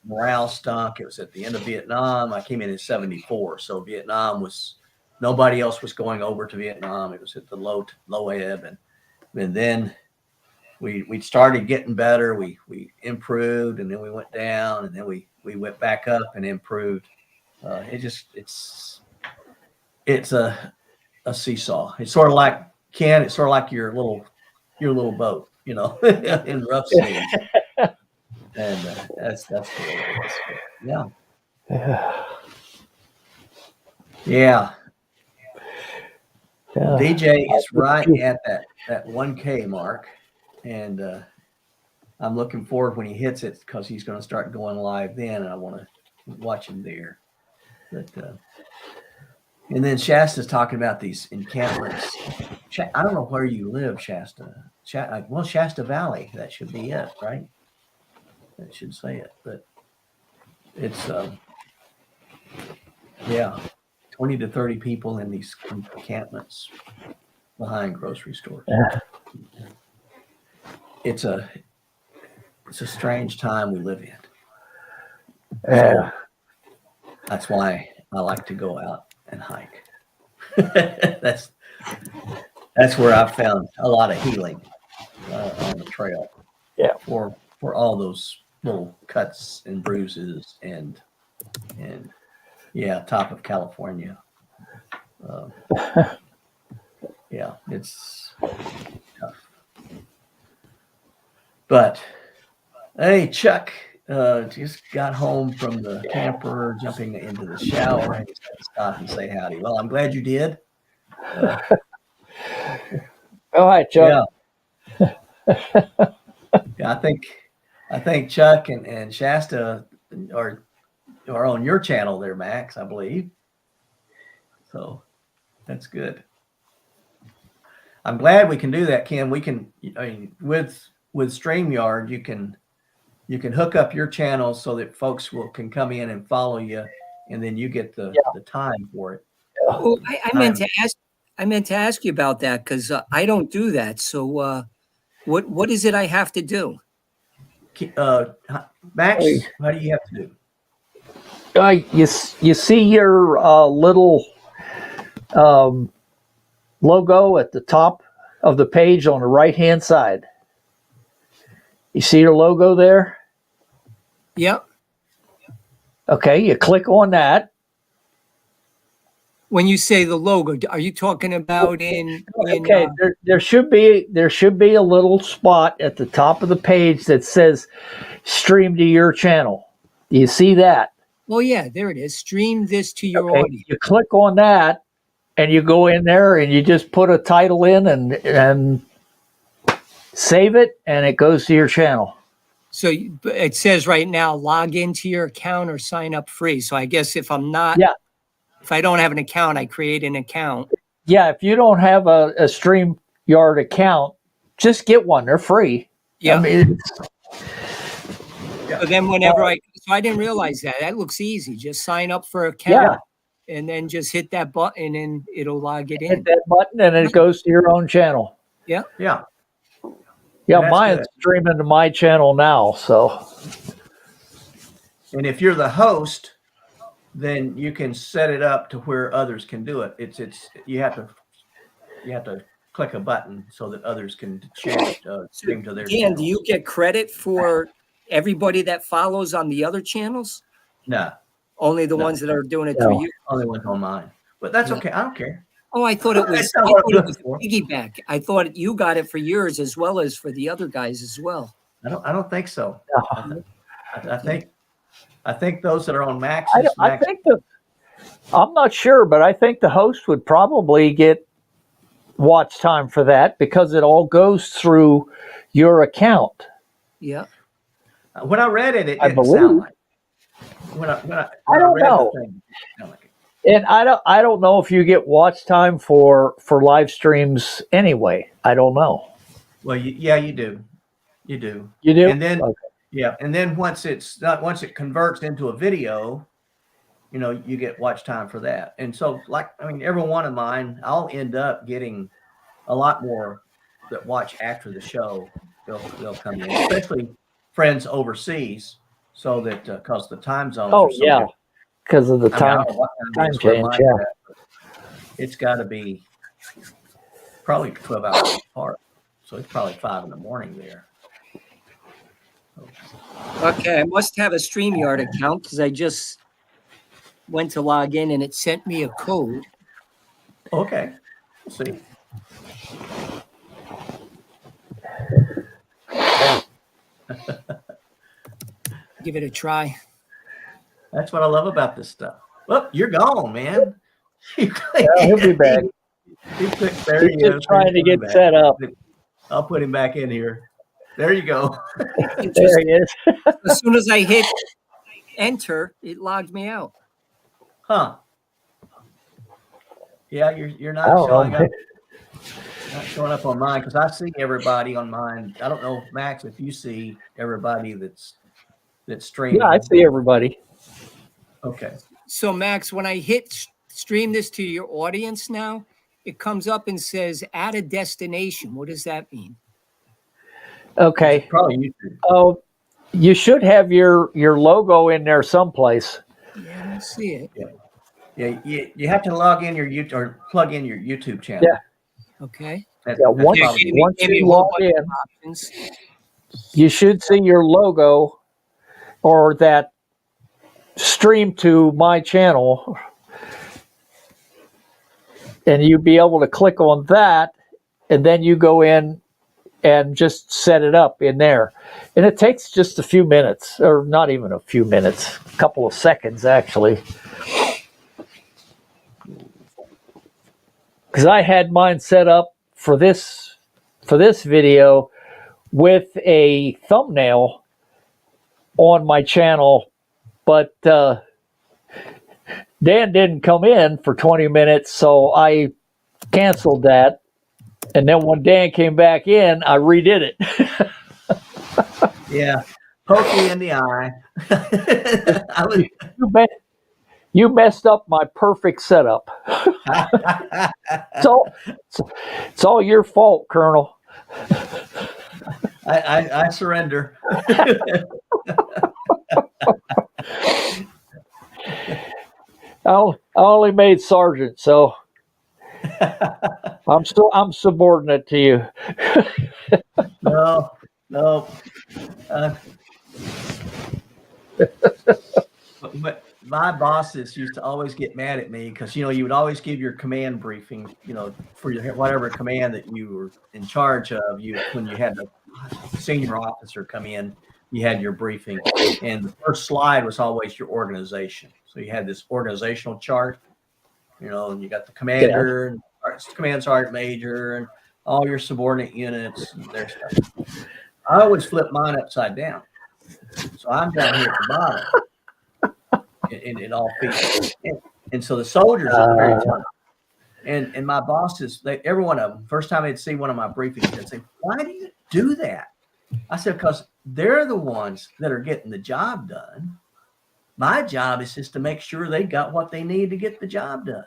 S1: morale stunk. It was at the end of Vietnam. I came in 74, so Vietnam was nobody else was going over to Vietnam. It was at the low ebb, and then we started getting better. We improved, and then we went down, and then we went back up and improved. It's a seesaw. It's sort of like Ken. It's sort of like your little boat, in rough seas. And that's the way it is. Yeah, yeah.
S2: Yeah.
S1: DJ is right at that 1K mark, and I'm looking forward when he hits it because he's going to start going live then, and I want to watch him there. But and then Shasta's talking about these encampments. I don't know where you live, Shasta. Well, Shasta Valley. That should be it, right? That should say it, but it's yeah, 20 to 30 people in these encampments behind grocery stores.
S2: Yeah.
S1: It's a strange time we live in.
S2: Yeah.
S1: That's why I like to go out and hike. that's where I've found a lot of healing on the trail.
S2: Yeah.
S1: For all those little cuts and bruises and yeah, top of California. Yeah, it's tough. But hey, Chuck just got home from the camper, jumping into the shower, and he's got to stop and say howdy. Well, I'm glad you did.
S2: All right, Chuck.
S1: Yeah. Yeah, I think Chuck and Shasta are on your channel there, Max, I believe. So that's good. I'm glad we can do that, Kim. We can, with StreamYard, you can hook up your channel so that folks can come in and follow you, and then you get the time for it.
S3: Oh, I meant to ask you about that because I don't do that. So what is it I have to do?
S1: Max, what do you have to do?
S2: You see your little logo at the top of the page on the right hand side. You see your logo there?
S3: Yep.
S2: Okay, you click on that.
S3: When you say the logo, are you talking about in
S2: Okay, there should be a little spot at the top of the page that says "Stream to your channel." Do you see that?
S3: Oh yeah, there it is. Stream this to your
S2: Okay,
S3: audience.
S2: you click on that, and you go in there, and you just put a title in, and save it, and it goes to your channel.
S3: So it says right now, log into your account or sign up free. So I guess if I'm not, if I don't have an account, I create an account.
S2: Yeah, if you don't have a StreamYard account, just get one. They're free.
S3: Yeah.
S2: I mean,
S3: So then whenever I didn't realize that. That looks easy. Just sign up for an account and then just hit that button and it'll log it in.
S2: Hit that button and it goes to your own channel.
S3: Yeah.
S1: Yeah.
S2: Yeah, mine's streaming to my channel now. So,
S1: and if you're the host, then you can set it up to where others can do it. You have to click a button so that others can share stream to their
S3: Dan,
S1: channel.
S3: do you get credit for everybody that follows on the other channels?
S1: No,
S3: Only the
S1: No.
S3: ones that are doing it
S2: No.
S3: through you?
S1: only one's on mine. But that's
S3: Yeah.
S1: okay. I don't care.
S3: Oh, I thought it was,
S1: That's not what I'm looking for.
S3: piggyback. I thought you got it for yours as well as for the other guys as well.
S1: I don't think so.
S2: No.
S1: I think those that are on Max.
S2: I think I'm not sure, but I think the host would probably get watch time for that because it all goes through your account.
S3: Yeah.
S1: When I read it, it
S2: I
S1: didn't
S2: believe.
S1: sound like it. When I
S2: don't
S1: read
S2: know.
S1: the thing, it didn't sound like it.
S2: And I don't know if you get watch time for live streams anyway. I don't know.
S1: Well, yeah, you do. You do.
S2: You do?
S1: And then
S2: Okay.
S1: yeah, and then once it converts into a video, you get watch time for that. And so, every one of mine, I'll end up getting a lot more that watch after the show. They'll come in, especially friends overseas, so that because the time zones.
S2: Oh
S1: are so
S2: yeah,
S1: different.
S2: because of the
S1: I mean, I
S2: time.
S1: don't know what
S2: time
S1: it is where
S2: change,
S1: mine's
S2: yeah.
S1: at, but it's got to be probably 12 hours apart. So it's probably 5 in the morning there.
S3: Okay, I must have a StreamYard account because I just went to log in and it sent me a code.
S1: Okay, we'll see.
S3: Give it a try.
S1: That's what I love about this stuff. Well, you're gone, man. You click-
S2: Yeah, he'll be back.
S1: He clicked, there
S2: He's
S1: he is.
S2: just trying to get
S1: Back.
S2: set up.
S1: I'll put him back in here. There you go.
S3: It
S2: There
S3: just,
S2: he is.
S3: as soon as I hit enter, it logged me out.
S1: Huh. Yeah, you're not
S2: Oh,
S1: showing
S2: okay.
S1: up. Not showing up on mine because I see everybody on mine. I don't know, Max, if you see everybody that's streaming.
S2: Yeah, I see everybody.
S1: Okay.
S3: So Max, when I hit stream this to your audience now, it comes up and says add a destination. What does that mean?
S2: Okay.
S1: Probably YouTube.
S2: Oh, you should have your logo in there someplace.
S3: Yeah, I don't see it.
S1: Yeah, you have to log in your YouTube or plug in your YouTube channel.
S2: Yeah.
S3: Okay.
S1: That's
S2: Once,
S1: probably-
S2: once
S3: Give me
S2: you
S3: a whole
S2: log
S3: bunch
S2: in,
S3: of options.
S2: you should see your logo or that stream to my channel, and you'd be able to click on that, and then you go in and just set it up in there. And it takes just a few minutes, or not even a few minutes, a couple of seconds actually. Because I had mine set up for this video with a thumbnail on my channel, but Dan didn't come in for 20 minutes, so I canceled that. And then when Dan came back in, I redid it.
S1: Yeah. Poke me in the eye. I was,
S2: You messed up my perfect setup. It's all your fault, Colonel.
S1: I surrender.
S2: I only made sergeant, so I'm subordinate to you.
S1: No. But my bosses used to always get mad at me because you would always give your command briefing, for your whatever command that you were in charge of. When you had the senior officer come in, you had your briefing, and the first slide was always your organization. So you had this organizational chart, and you got the commander and command sergeant major and all your subordinate units and their stuff. I always flip mine upside down, so I'm down here at the bottom. In all features. And so the soldiers are very tough. And my bosses, every one of them, first time they'd see one of my briefings, they'd say, "Why do you do that?" I said, "Because they're the ones that are getting the job done. My job is just to make sure they got what they need to get the job done.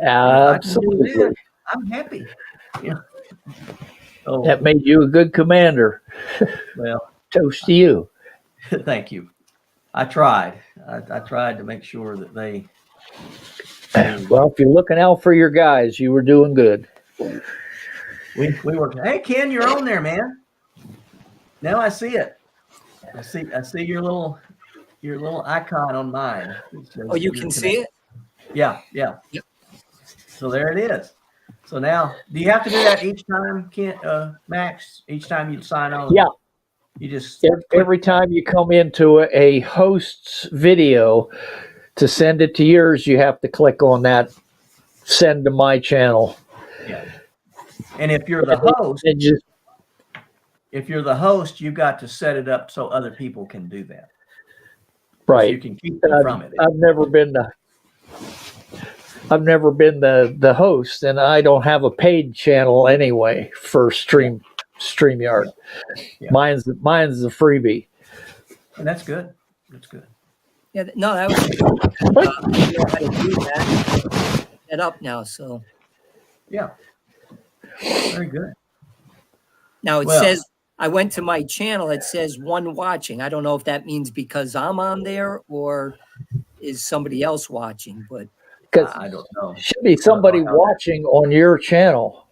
S2: Absolutely.
S1: I'm happy." So,
S2: That made you a good commander.
S1: well,
S2: Toast to you.
S1: thank you. I tried. I tried to make sure that they.
S2: Well, if you're looking out for your guys, you were doing good.
S1: we were. Hey, Ken, you're on there, man. Now I see it. I see your little icon on mine.
S3: Oh, you can see it?
S1: Yeah.
S3: Yep.
S1: So there it is. So now, do you have to do that each time, Ken, Max? Each time you sign on?
S2: Yeah.
S1: You just
S2: Every time you come into a host's video to send it to yours, you have to click on that send to my channel.
S1: Yeah. And if you're the host, you've got to set it up so other people can do that.
S2: Right.
S1: So you can keep them from it.
S2: I've never been the host, and I don't have a paid channel anyway for StreamYard.
S1: Yeah.
S2: Mine's a freebie.
S1: And that's good. That's good.
S3: Yeah, no, that was I know how to do that. Set up now, so
S1: Yeah. Very good.
S3: now it says I went to my channel. It says one watching. I don't know if that means because I'm on there or is somebody else watching, but
S1: I don't know.
S2: Should be somebody watching on your channel,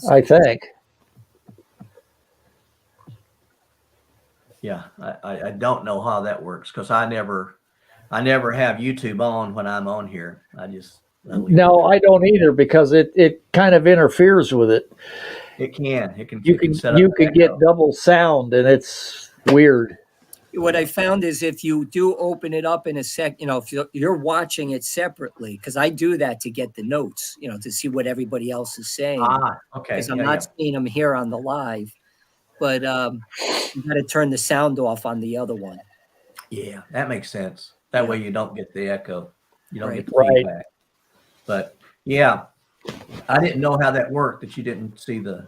S2: I think.
S1: Yeah, I don't know how that works because I never have YouTube on when I'm on here.
S2: No, I don't either because it kind of interferes with it.
S1: It can
S2: You can get double sound and it's weird.
S3: what I found is if you do open it up in a sec, if you're watching it separately, because I do that to get the notes, to see what everybody else is saying.
S1: Okay.
S3: Because I'm not seeing them here on the live, but you got to turn the sound off on the other one.
S1: Yeah, that makes sense. That way you don't get the echo. You don't get the
S2: Right.
S1: feedback. But yeah, I didn't know how that worked. That you didn't see the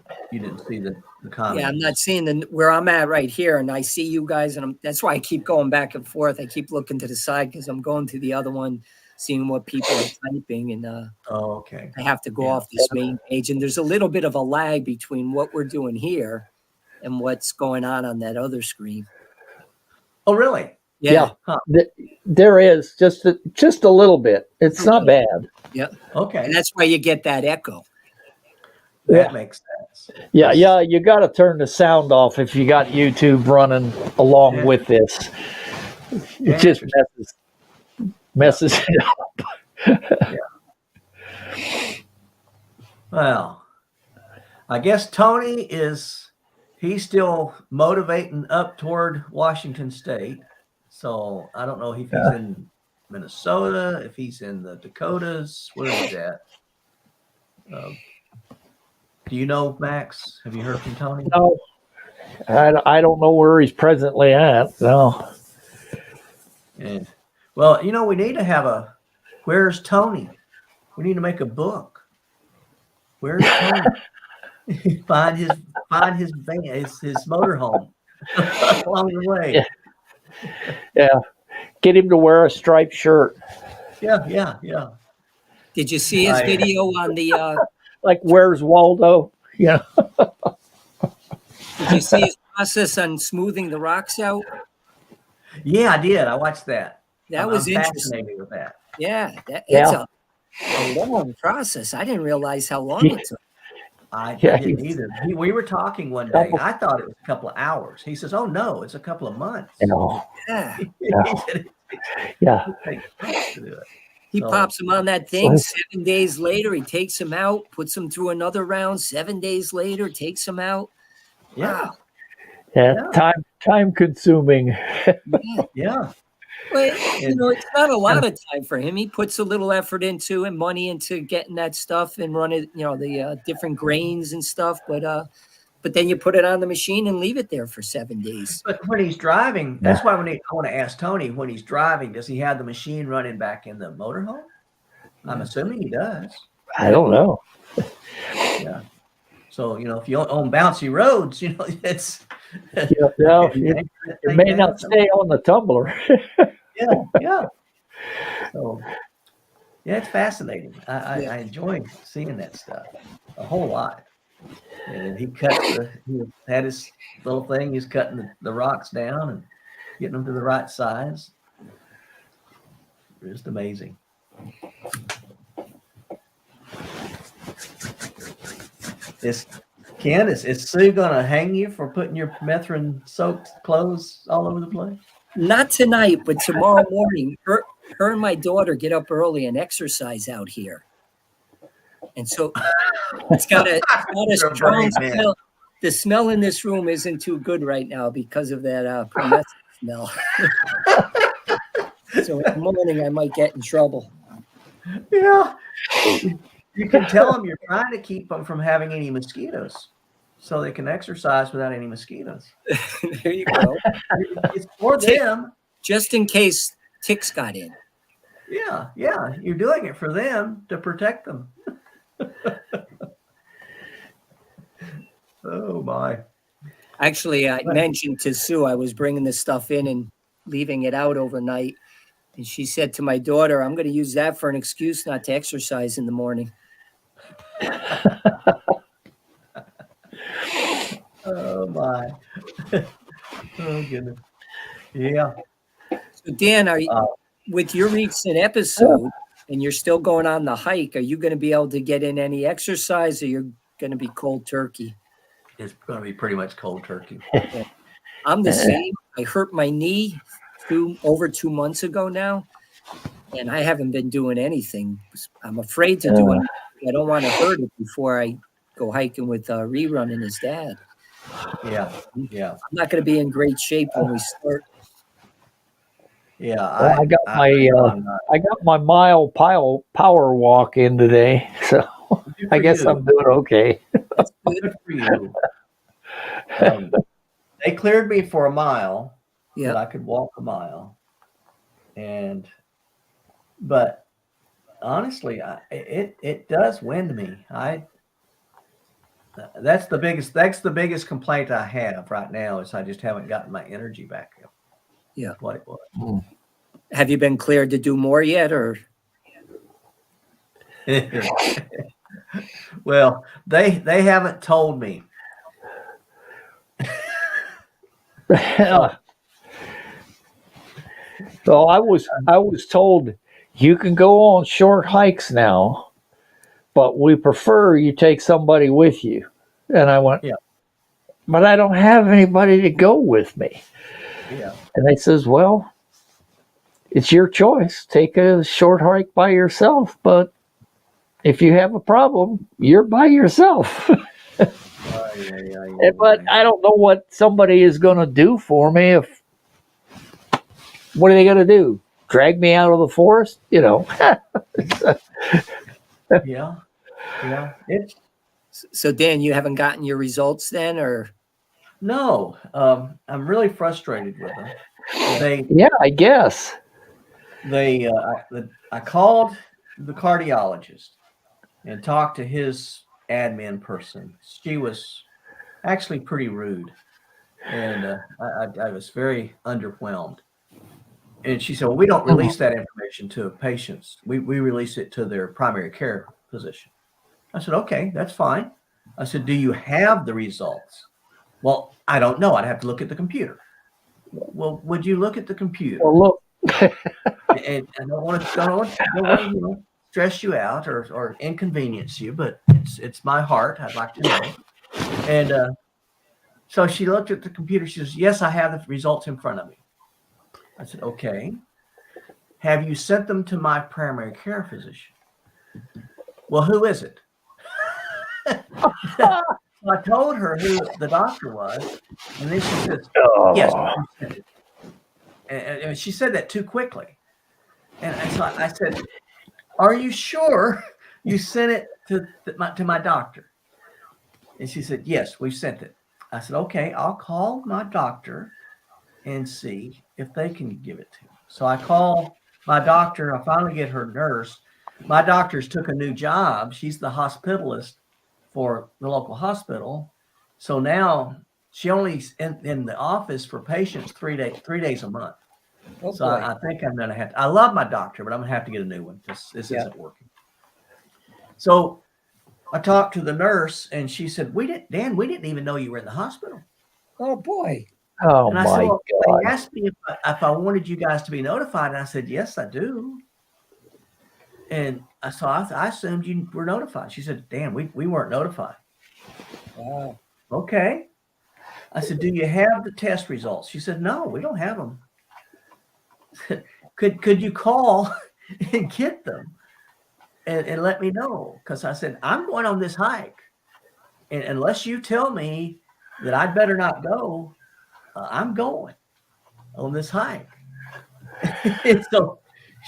S1: comments.
S3: Yeah, I'm not seeing where I'm at right here, and I see you guys, and that's why I keep going back and forth. I keep looking to the side because I'm going to the other one, seeing what people are typing, and
S1: okay.
S3: I have to go off this main page, and there's a little bit of a lag between what we're doing here and what's going on that other screen.
S1: Oh, really?
S3: Yeah.
S1: Huh.
S2: There is just a little bit. It's not bad.
S3: Yeah.
S1: Okay.
S3: And that's why you get that echo.
S1: That makes sense.
S2: Yeah. You got to turn the sound off if you got YouTube running along with this. It just messes it up.
S1: Well, I guess Tony he's still motivating up toward Washington State. So I don't know if he's in Minnesota, if he's in the Dakotas, where is that? Do you know, Max? Have you heard from Tony?
S2: No, I don't know where he's presently at. No.
S1: And, well, we need to have Where's Tony? We need to make a book. Where's Tony? find his van, his motorhome along the way.
S2: Yeah. Get him to wear a striped shirt.
S1: Yeah.
S3: Did you see his video on the
S2: like Where's Waldo? Yeah.
S3: Did you see his process on smoothing the rocks out?
S1: Yeah, I did. I watched that.
S3: That was interesting.
S1: Fascinated with that.
S3: Yeah, it's a long process. I didn't realize how long it took.
S1: I didn't either. We were talking one day. I thought it was a couple of hours. He says, "Oh no, it's a couple of months."
S3: Yeah.
S2: Yeah.
S3: He pops him on that thing. 7 days later, he takes him out, puts him through another round. 7 days later, takes him out.
S1: Yeah.
S3: Wow.
S2: Yeah. Time consuming.
S1: Yeah.
S3: Well, it's not a lot of time for him. He puts a little effort into and money into getting that stuff and running, the different grains and stuff. But then you put it on the machine and leave it there for 7 days.
S1: But when he's driving, that's why I want to ask Tony, when he's driving, does he have the machine running back in the motorhome? I'm assuming he does.
S2: I don't know.
S1: Yeah. So, if you own bouncy roads, it's
S2: it may not stay on the tumbler.
S1: Yeah. So, it's fascinating. I enjoy seeing that stuff a whole lot. And he had his little thing. He's cutting the rocks down and getting them to the right size. Just amazing. Ken, is Sue gonna hang you for putting your permethrin soaked clothes all over the place?
S3: Not tonight, but tomorrow morning. Her and my daughter get up early and exercise out here, and so it's got a
S1: You're a
S3: strong
S1: brave man.
S3: smell. The smell in this room isn't too good right now because of that permethrin smell. So in the morning, I might get in trouble.
S1: Yeah. You can tell them you're trying to keep them from having any mosquitoes so they can exercise without any mosquitoes.
S3: There you go.
S1: It's for them.
S3: Just in case ticks got in.
S1: Yeah. You're doing it for them to protect them. Oh, my.
S3: Actually, I mentioned to Sue I was bringing this stuff in and leaving it out overnight. And she said to my daughter, I'm going to use that for an excuse not to exercise in the morning.
S1: Oh, my. Oh, goodness. Yeah.
S3: So Dan, are you, with your recent episode, and you're still going on the hike, are you going to be able to get in any exercise, or you're going to be cold turkey?
S1: It's going to be pretty much cold turkey.
S3: I'm the same. I hurt my knee over 2 months ago now, and I haven't been doing anything. I'm afraid to do it. I don't want to hurt it before I go hiking with Rerun and his dad.
S1: Yeah.
S3: I'm not going to be in great shape when we start.
S1: Yeah.
S2: Well, I got my mile power walk in today, so I guess I'm doing okay.
S1: Good for you. They cleared me for a mile.
S3: Yeah,
S1: I could walk a mile, but honestly, it does wind me. That's the biggest complaint I have right now is I just haven't gotten my energy back up.
S3: Yeah,
S1: what it was.
S3: Have you been cleared to do more yet, or?
S1: Well, they haven't told me.
S2: So I was told you can go on short hikes now, but we prefer you take somebody with you. And I went,
S1: yeah,
S2: but I don't have anybody to go with me.
S1: Yeah.
S2: And they says, well, it's your choice. Take a short hike by yourself, but if you have a problem, you're by yourself. But I don't know what somebody is going to do for me. What are they going to do? Drag me out of the forest?
S1: Yeah.
S3: So Dan, you haven't gotten your results then, or?
S1: No, I'm really frustrated with them.
S2: I guess.
S1: I called the cardiologist and talked to his admin person. She was actually pretty rude, and I was very underwhelmed. And she said, well, we don't release that information to patients. We release it to their primary care physician. I said, okay, that's fine. I said, do you have the results? Well, I don't know. I'd have to look at the computer. Well, would you look at the computer?
S2: Well, look.
S1: And I don't want to stress you out or inconvenience you, but it's my heart. I'd like to know. And so she looked at the computer. She says, yes, I have the results in front of me. I said, okay. Have you sent them to my primary care physician? Well, who is it? So I told her who the doctor was, and then she says, yes, I sent it. And she said that too quickly. And so I said, are you sure you sent it to my doctor? And she said, yes, we sent it. I said, okay, I'll call my doctor and see if they can give it to me. So I call my doctor. I finally get her nurse. My doctor's took a new job. She's the hospitalist for the local hospital. So now she only's in the office for patients 3 days a month. Oh, so I think I'm going to have to, I love my doctor, but I'm going to have to get a new one. This isn't working. So I talked to the nurse and she said, Dan, we didn't even know you were in the hospital.
S3: Oh boy.
S2: Oh,
S1: and I
S2: my
S1: said,
S2: God.
S1: They asked me if I wanted you guys to be notified. And I said, yes, I do. And so I assumed you were notified. She said, Dan, we weren't notified.
S3: Wow.
S1: Okay. I said, do you have the test results? She said, no, we don't have them. Could you call and get them and let me know? Because I said, I'm going on this hike. And unless you tell me that I'd better not go, I'm going on this hike. And so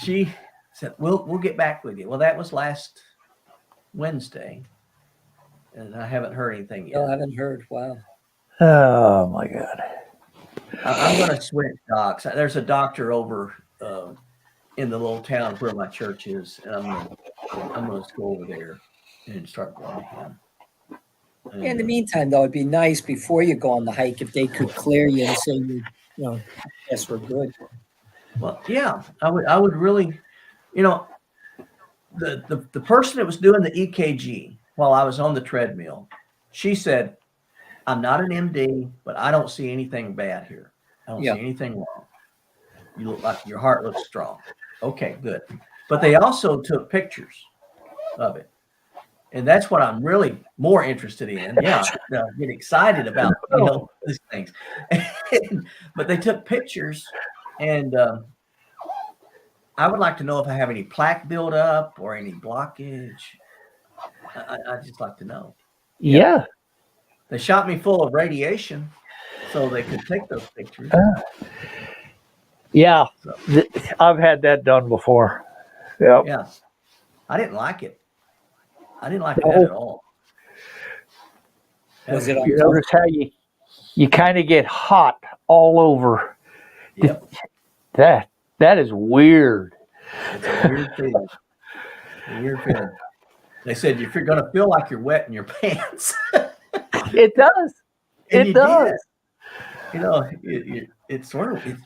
S1: she said, we'll get back with you. Well, that was last Wednesday. And I haven't heard anything yet.
S3: No, I haven't heard. Wow.
S2: Oh my God.
S1: I'm going to switch docs. There's a doctor over in the little town where my church is, and I'm going to go over there and start going to him. And,
S3: In the meantime, though, it'd be nice before you go on the hike if they could clear you and say yes, we're good.
S1: well, yeah, I would really, the person that was doing the EKG while I was on the treadmill, she said, I'm not an MD, but I don't see anything bad here. I don't see anything wrong. You look like your heart looks strong. Okay, good. But they also took pictures of it. And that's what I'm really more interested in. Yeah, get excited about, these things. But they took pictures, and I would like to know if I have any plaque buildup or any blockage. I'd just like to know.
S2: Yeah.
S1: They shot me full of radiation so they could take those pictures.
S2: Yeah.
S1: So,
S2: I've had that done before. Yep.
S1: yeah. I didn't like it. I didn't like that at all.
S3: Was it
S2: You notice how you kind of get hot all over.
S1: Yep.
S2: That is weird.
S1: It's a weird feeling. They said if you're going to feel like you're wet in your pants.
S2: It does.
S1: And
S2: It does.
S1: did. It's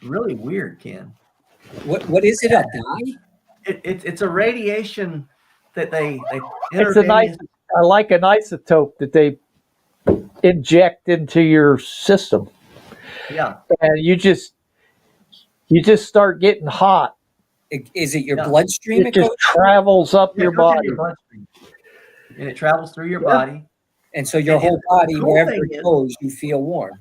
S1: really weird, Ken.
S3: What is it? A dye?
S1: It's a radiation that they
S2: It's I like an isotope that they inject into your system,
S1: yeah.
S2: and you just start getting hot.
S3: Is it your bloodstream?
S2: It just travels up your
S1: It goes in
S2: body.
S1: your bloodstream, and it travels through your body.
S3: And so your
S1: And
S3: whole
S1: the
S3: body,
S1: cool
S3: wherever
S1: thing
S3: it
S1: is-
S3: goes, you feel warm.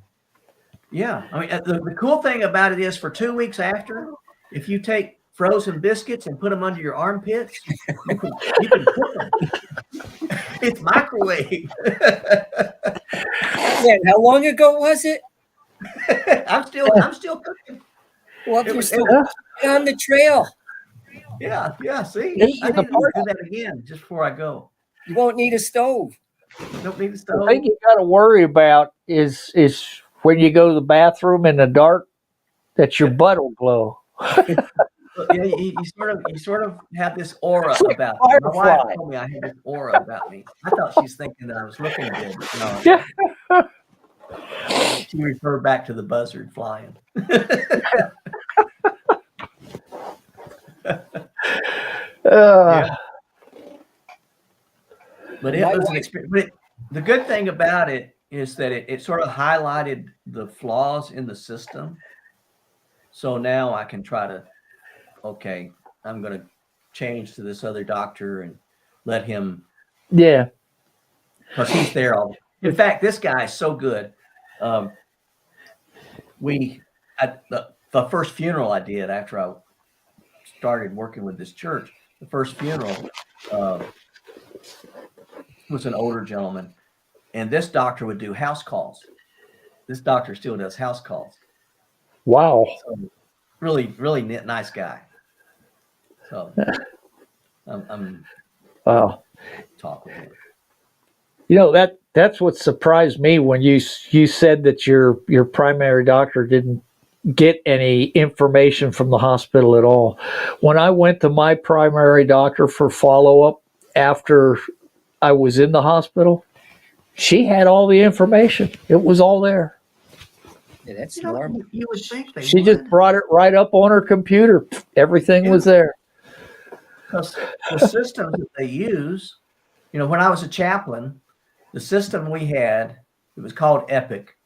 S1: Yeah, I mean the cool thing about it is for 2 weeks after, if you take frozen biscuits and put them under your armpits, you can cook them. It's microwave.
S3: Man, how long ago was it?
S1: I'm still cooking.
S3: Well, if
S1: It
S3: you're
S1: was-
S3: still on the trail,
S1: Yeah. See,
S3: Eat
S1: I
S3: in the
S1: need to do that again just before I go.
S3: you won't need a stove.
S1: Don't need a
S2: The
S1: stove.
S2: thing you got to worry about is when you go to the bathroom in the dark, that your butt will glow.
S1: Yeah, you sort of have this aura
S2: It's like
S1: about you. My wife
S2: firefly.
S1: told me I had this aura about me. I thought she's thinking that I was looking good. No. She referred back to the buzzard flying. Yeah. But it was an experience. But the good thing about it is that it sort of highlighted the flaws in the system. So now I can try to, okay, I'm going to change to this other doctor and let him,
S2: Yeah.
S1: because he's there all. In fact, this guy is so good. The first funeral I did after I started working with this church, the first funeral was an older gentleman, and this doctor would do house calls. This doctor still does house calls.
S2: Wow.
S1: So really, really nice guy. So I'm
S2: Wow.
S1: talking with him.
S2: You know, that's what surprised me when you said that your primary doctor didn't get any information from the hospital at all. When I went to my primary doctor for follow-up after I was in the hospital, she had all the information. It was all there.
S3: Yeah, that's
S1: You know,
S3: normal.
S1: you would think they
S2: She just
S1: would.
S2: brought it right up on her computer. Everything was there.
S1: Because the systems that they use, when I was a chaplain, the system we had, it was called Epic,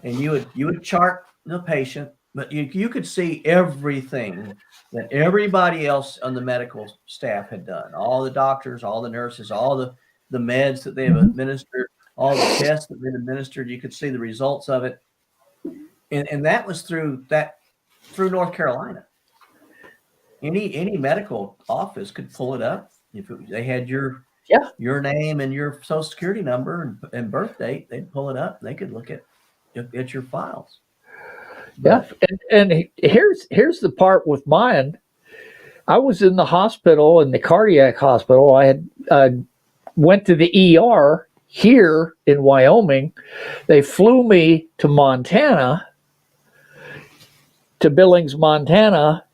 S1: and you would chart the patient, but you could see everything that everybody else on the medical staff had done. All the doctors, all the nurses, all the meds that they have administered, all the tests that have been administered. You could see the results of it, and that was through North Carolina. Any medical office could pull it up if they had your name and your social security number and birth date. They'd pull it up. They could look at your files.
S2: Yeah, and here's the part with mine. I was in the hospital, in the cardiac hospital. I had went to the ER here in Wyoming. They flew me to Montana, to Billings, Montana,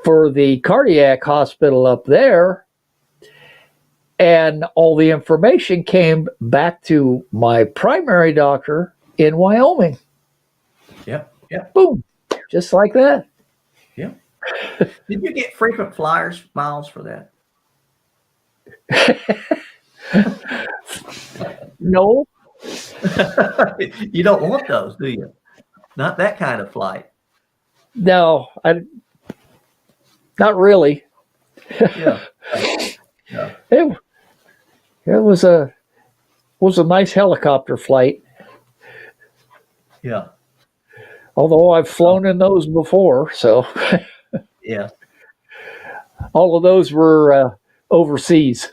S2: for the cardiac hospital up there. And all the information came back to my primary doctor in Wyoming.
S1: Yep.
S2: Boom. Just like that.
S1: Yeah. Did you get frequent flyers miles for that?
S2: No.
S1: You don't want those, do you? Not that kind of flight.
S2: No, not really.
S1: Yeah.
S2: It was a nice helicopter flight.
S1: Yeah.
S2: Although I've flown in those before, so
S1: Yeah.
S2: all of those were overseas.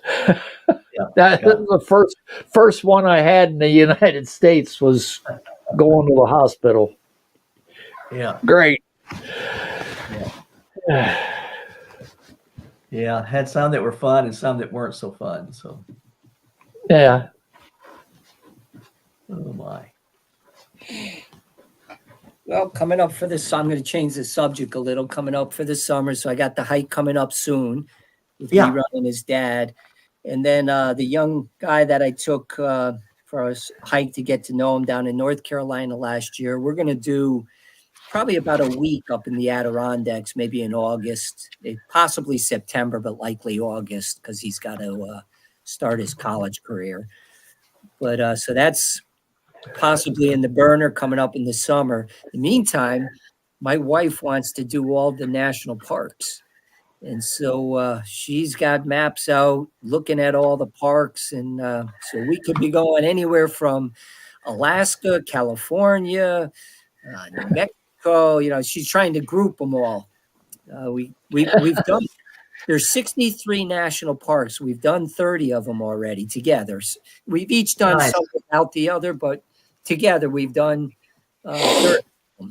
S2: That was the first one I had in the United States was going to the hospital.
S1: Yeah.
S2: Great.
S1: Yeah. Had some that were fun and some that weren't so fun. So.
S2: Yeah.
S1: Oh my.
S3: Well, coming up for this, I'm going to change the subject a little. Coming up for the summer, so I got the hike coming up soon with me running his dad, and then the young guy that I took for a hike to get to know him down in North Carolina last year. We're going to do probably about a week up in the Adirondacks, maybe in August, possibly September, but likely August because he's got to start his college career. But so that's possibly in the burner coming up in the summer. In the meantime, my wife wants to do all the national parks. And so she's got maps out looking at all the parks. And so we could be going anywhere from Alaska, California, New Mexico. You know, she's trying to group them all. We've done, there's 63 national parks. We've done 30 of them already together. We've each done some without the other, but together we've done 30.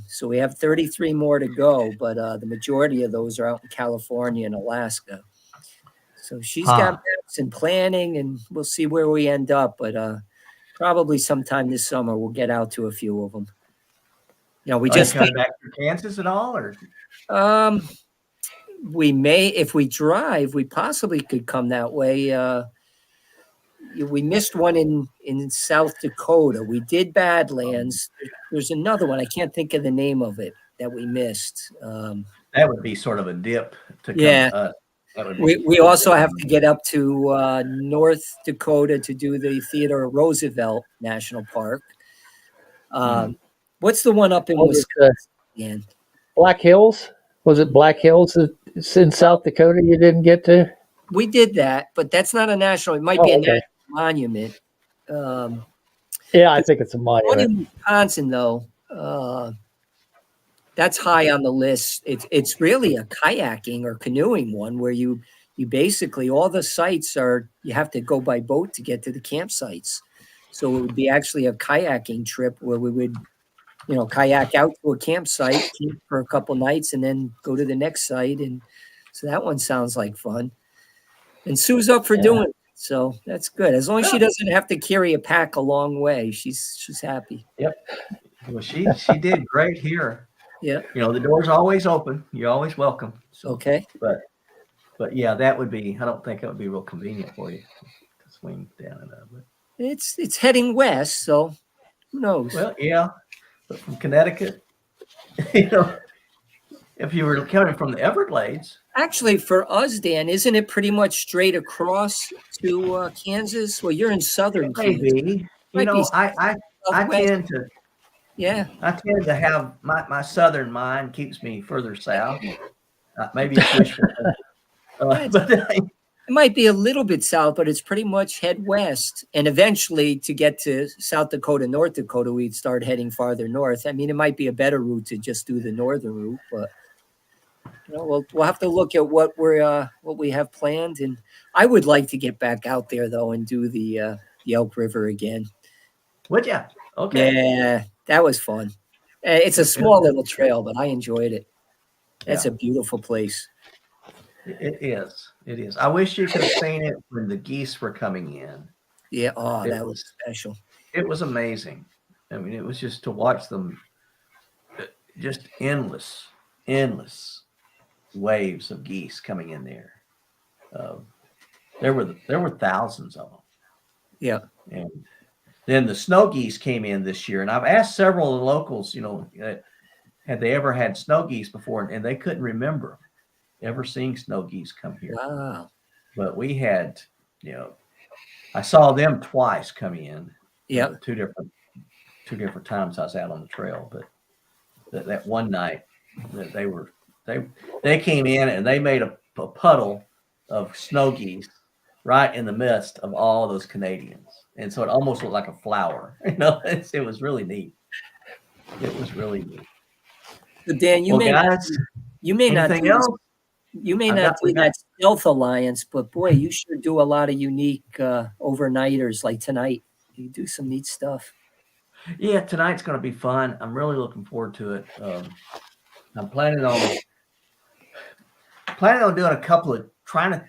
S3: So we have 33 more to go, but the majority of those are out in California and Alaska. So she's got maps and planning, and we'll see where we end up. But probably sometime this summer we'll get out to a few of them. You know, we just
S1: coming back to Kansas at all, or
S3: we may, if we drive, we possibly could come that way. We missed one in South Dakota. We did Badlands. There's another one. I can't think of the name of it that we missed.
S1: That would be sort of a dip to come.
S3: Yeah. We also have to get up to North Dakota to do the Theodore Roosevelt National Park. What's the one up in Wisconsin?
S2: Black Hills? Was it Black Hills that's in South Dakota you didn't get to?
S3: We did that, but that's not a national. It might be a national monument.
S2: Yeah, I think it's a monument.
S3: One in Wisconsin, though, that's high on the list. It's really a kayaking or canoeing one where you basically, all the sites are, you have to go by boat to get to the campsites. So it would be actually a kayaking trip where we would, you know, kayak out to a campsite, camp for a couple nights, and then go to the next site. And so that one sounds like fun. And Sue's up for doing it, so that's good. As long as she doesn't have to carry a pack a long way, she's happy.
S1: Yep. Well, she did great here.
S3: Yeah.
S1: You know, the door's always open. You're always welcome. So,
S3: okay.
S1: But yeah, that would be. I don't think that would be real convenient for you to swing down and up. But
S3: it's heading west, so who knows?
S1: Well, yeah, but from Connecticut, you know, if you were coming from the Everglades.
S3: Actually, for us, Dan, isn't it pretty much straight across to Kansas? Well, you're in southern Kansas.
S1: Maybe. You know, I tend to.
S3: Yeah.
S1: I tend to have my southern mind keeps me further south. Maybe it's wishful. But
S3: It might be a little bit south, but it's pretty much head west. And eventually to get to South Dakota, North Dakota, we'd start heading farther north. I mean, it might be a better route to just do the northern route, but we'll have to look at what we have planned. And I would like to get back out there though and do the Elk River again.
S1: Would ya? Okay.
S3: Yeah, that was fun. It's a small little trail, but I enjoyed it. That's a beautiful place.
S1: It is. It is. I wish you could have seen it when the geese were coming in.
S3: Yeah. Oh, that was special.
S1: It was amazing. I mean, it was just to watch them, just endless waves of geese coming in there. There were thousands of them.
S3: Yeah.
S1: And then the snow geese came in this year, and I've asked several of the locals, had they ever had snow geese before, and they couldn't remember ever seeing snow geese come here.
S3: Wow.
S1: But we had, I saw them twice come in.
S3: Yeah.
S1: Two different times I was out on the trail, but that one night they came in and they made a puddle of snow geese right in the midst of all those Canadians. And so it almost looked like a flower. It was really neat. It was really neat.
S3: So Dan, you may not do that Stealth Alliance, but boy, you sure do a lot of unique overnighters like tonight. You do some neat stuff.
S1: Yeah, tonight's going to be fun. I'm really looking forward to it. I'm planning on doing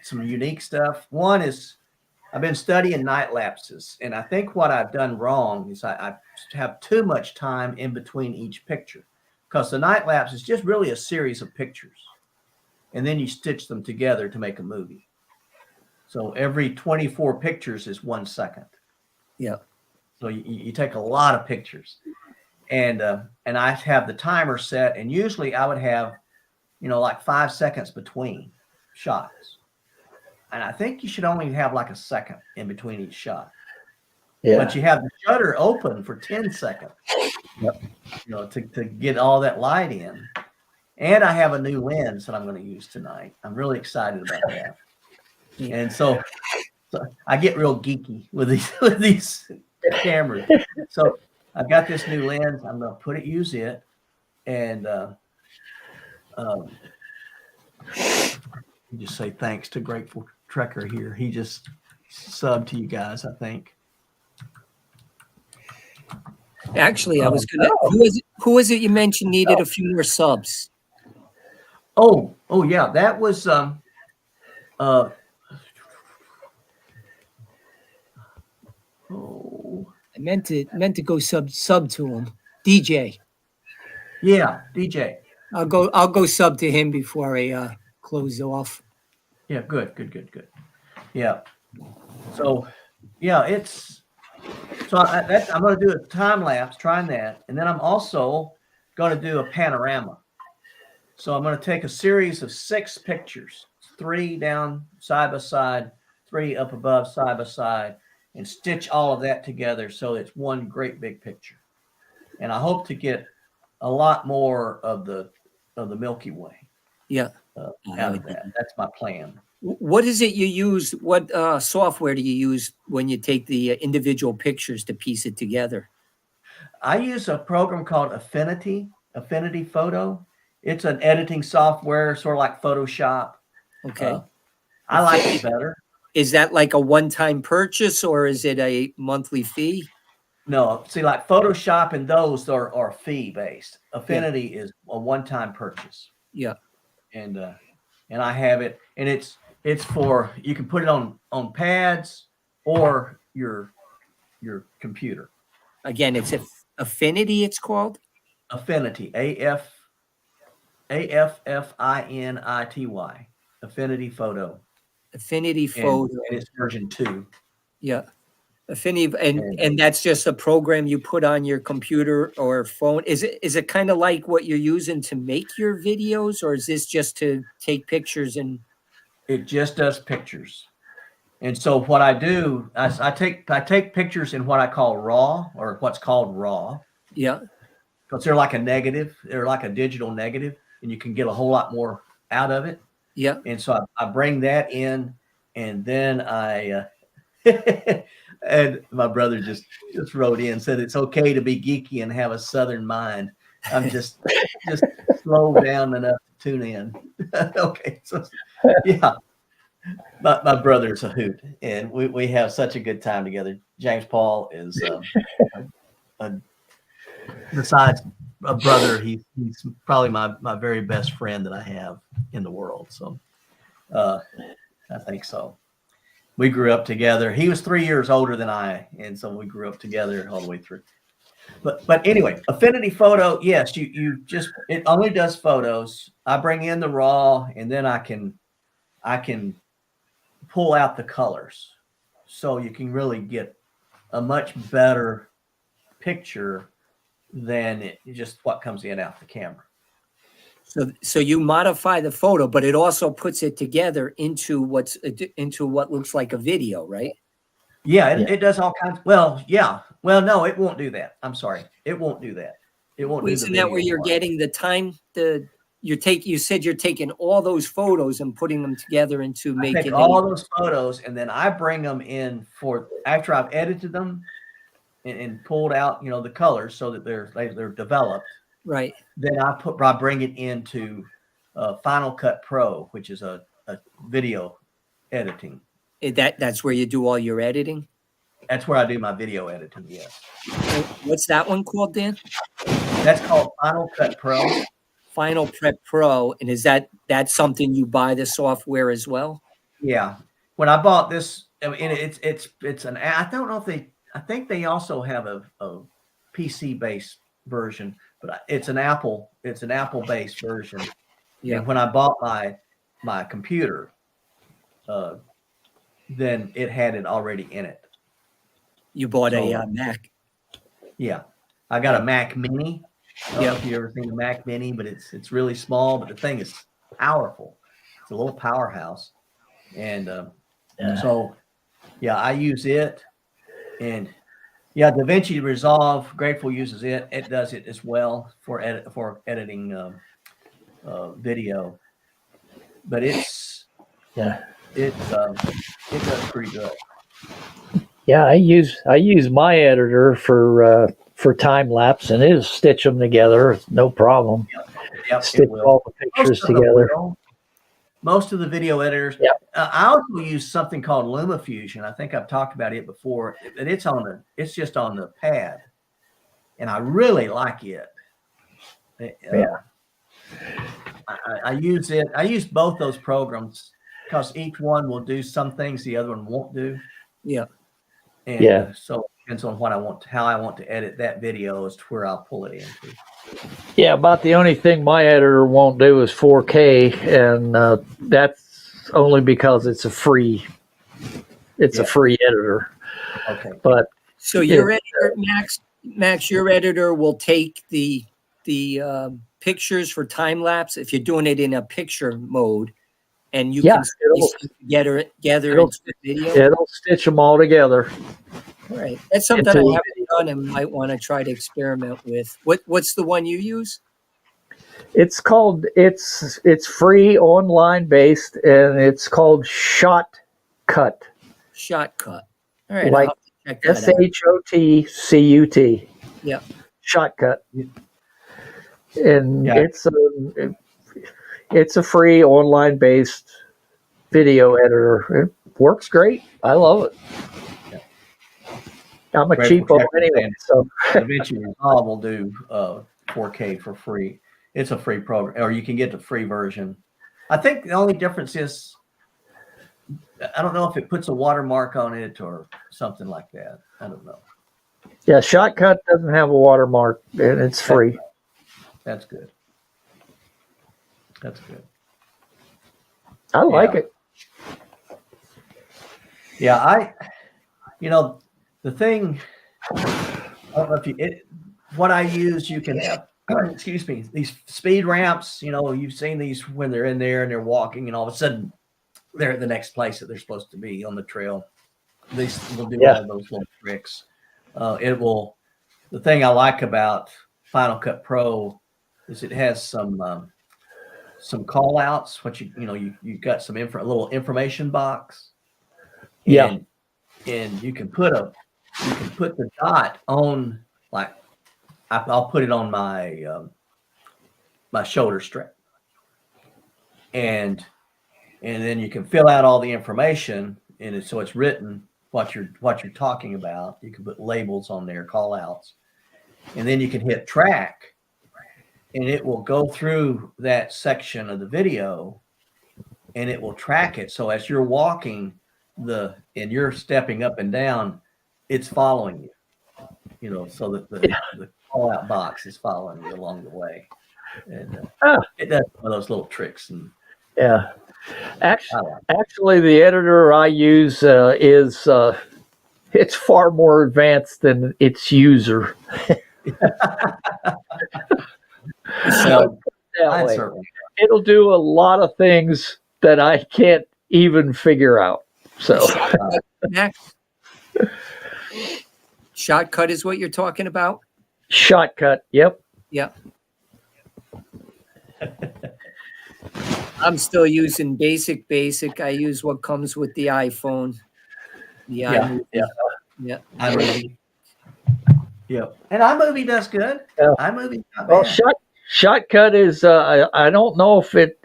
S1: some unique stuff. One is I've been studying night lapses, and I think what I've done wrong is I have too much time in between each picture, because the night lapse is just really a series of pictures, and then you stitch them together to make a movie. So every 24 pictures is 1 second.
S3: Yeah.
S1: So you take a lot of pictures, and I have the timer set, and usually I would have, like 5 seconds between shots. And I think you should only have like a second in between each shot. Yeah. But you have the shutter open for 10 seconds. Yep. To get all that light in. And I have a new lens that I'm going to use tonight. I'm really excited about that. And so I get real geeky with these cameras. So I've got this new lens. I'm going to use it, and just say thanks to Grateful Trekker here. He just subbed to you guys, I think.
S3: Actually, I was gonna. Who was it you mentioned needed a few more subs?
S1: Oh yeah, that was I
S3: meant to go sub to him. DJ.
S1: Yeah, DJ.
S3: I'll go sub to him before I close off.
S1: Yeah, good. Yeah. So, yeah, I'm going to do a time lapse, trying that, and then I'm also going to do a panorama. So I'm going to take a series of 6 pictures, 3 down side by side, 3 up above side by side, and stitch all of that together so it's one great big picture. And I hope to get a lot more of the Milky Way.
S3: Yeah.
S1: Out of that. That's my plan.
S3: What is it you use? What software do you use when you take the individual pictures to piece it together?
S1: I use a program called Affinity Photo. It's an editing software, sort of like Photoshop.
S3: Okay.
S1: I like it better.
S3: Is that like a one-time purchase, or is it a monthly fee?
S1: No, see, like Photoshop and those are fee-based. Affinity is a one-time purchase.
S3: Yeah.
S1: And I have it, and it's for, you can put it on pads or your computer.
S3: Again, it's Affinity, it's called?
S1: Affinity, AFFINITY, Affinity Photo.
S3: Affinity Photo.
S1: And it's version 2.
S3: Yeah. Affinity, and that's just a program you put on your computer or phone. Is it kind of like what you're using to make your videos, or is this just to take pictures? And
S1: it just does pictures. And so what I do, I take pictures in what I call RAW, or what's called RAW.
S3: Yeah.
S1: Because they're like a negative. They're like a digital negative, and you can get a whole lot more out of it.
S3: Yeah.
S1: And so I bring that in, and then I and my brother just wrote in, said it's okay to be geeky and have a Southern mind. I'm just slow down enough to tune in. Okay, so yeah, my brother's a hoot, and we have such a good time together. James Paul is a, besides a brother, he's probably my very best friend that I have in the world. So I think so. We grew up together. He was 3 years older than I, and so we grew up together all the way through. But anyway, Affinity Photo, yes, you just, it only does photos. I bring in the raw, and then I can pull out the colors, so you can really get a much better picture than just what comes in out the camera.
S3: So you modify the photo, but it also puts it together into what looks like a video, right?
S1: Yeah, it does all kinds. Well, yeah. Well, no, it won't do that. I'm sorry, it won't do that. It won't do the
S3: Isn't that where
S1: video
S3: you're
S1: part.
S3: getting the time? You said you're taking all those photos and putting them together into
S1: I
S3: making
S1: take all those photos, and then I bring them in for after I've edited them and pulled out, the colors so that they're developed.
S3: right.
S1: Then I bring it into Final Cut Pro, which is a video editing.
S3: That's where you do all your editing.
S1: That's where I do my video editing. Yes,
S3: What's that one called, Dan?
S1: that's called Final Cut Pro.
S3: Final Prep Pro, and is that's something you buy the software as well?
S1: Yeah, when I bought this, I mean, it's an. I don't know if I think they also have a PC based version, but it's an Apple based version.
S3: Yeah.
S1: And when I bought my computer, then it had it already in it.
S3: You bought a Mac.
S1: Yeah, I got a Mac Mini. I don't know if you ever seen a Mac Mini, but it's really small, but the thing is powerful. It's a little powerhouse, and so yeah, I use it, and yeah, DaVinci Resolve, Grateful uses it. It does it as well for editing video, but it does pretty good.
S2: Yeah, I use my editor for time lapse, and it'll stitch them together, no problem.
S1: Yep,
S2: Stitch all the pictures together.
S1: Most of the video editors.
S2: Yep.
S1: I also use something called LumaFusion. I think I've talked about it before, but it's just on the pad, and I really like it.
S2: Yeah.
S1: I use it. I use both those programs because each one will do some things the other one won't do.
S3: Yeah.
S1: And so it depends on how I want to edit that video as to where I'll pull it into.
S2: Yeah, about the only thing my editor won't do is 4K, and that's only because it's a free editor.
S1: Okay.
S2: But
S3: so your editor, Max, your editor will take the pictures for time lapse if you're doing it in a picture mode, and you can gather into the video.
S2: It'll stitch them all together.
S3: Right. That's something I haven't done and might want to try to experiment with. What's the one you use?
S2: It's free, online based, and it's called Shotcut.
S3: Shotcut. All right.
S2: Like SHOTCUT.
S3: Yeah.
S2: Shotcut. And it's a free, online based video editor. It works great. I love it. I'm a cheapo anyway, so
S1: DaVinci Resolve will do 4K for free. It's a free program, or you can get the free version. I think the only difference is I don't know if it puts a watermark on it or something like that. I don't know.
S2: Yeah, Shotcut doesn't have a watermark, and it's free.
S1: That's good. That's good.
S2: I like it.
S1: Yeah, the thing, I don't know if what I use, you can have, excuse me, these speed ramps, you've seen these when they're in there and they're walking and all of a sudden they're at the next place that they're supposed to be on the trail. These will do all those little tricks. The thing I like about Final Cut Pro is it has some call outs, you got a little information box.
S2: Yeah.
S1: And you can put the dot on, like, I'll put it on my my shoulder strap, and then you can fill out all the information, and so it's written what you're talking about. You can put labels on there, call outs, and then you can hit track, and it will go through that section of the video, and it will track it. So as you're walking and you're stepping up and down, it's following you. So that the call out box is following you along the way, and it does one of those little tricks. And
S2: Yeah. Actually, the editor I use is it's far more advanced than its user.
S1: so
S2: That way.
S1: certainly,
S2: It'll do a lot of things that I can't even figure out. So,
S3: Max, Shotcut is what you're talking about?
S2: Shotcut. Yep.
S3: Yep. I'm still using basic. I use what comes with the iPhone. The iMovie. Yeah.
S1: iMovie. Yep. And iMovie does good.
S2: Yeah.
S1: iMovie not
S2: Well,
S1: bad.
S2: Shotcut is. I don't know if it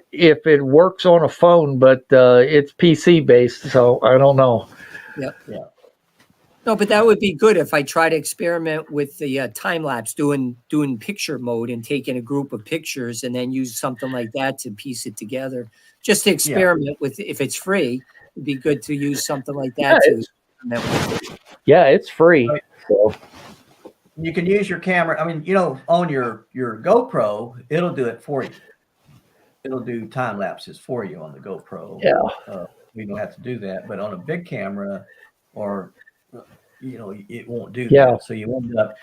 S2: works on a phone, but it's PC based, so I don't know.
S3: Yep.
S1: Yeah.
S3: No, but that would be good if I try to experiment with the time lapse, doing picture mode and taking a group of pictures and then use something like that to piece it together. Just to experiment with, if it's free, it'd be good to use something like that to experiment with.
S2: Yeah, it's free. So.
S1: You can use your camera. I mean, on your GoPro, it'll do it for you. It'll do time lapses for you on the GoPro.
S2: Yeah.
S1: We don't have to do that, but on a big camera, or it won't do
S2: Yeah.
S1: that. So you end up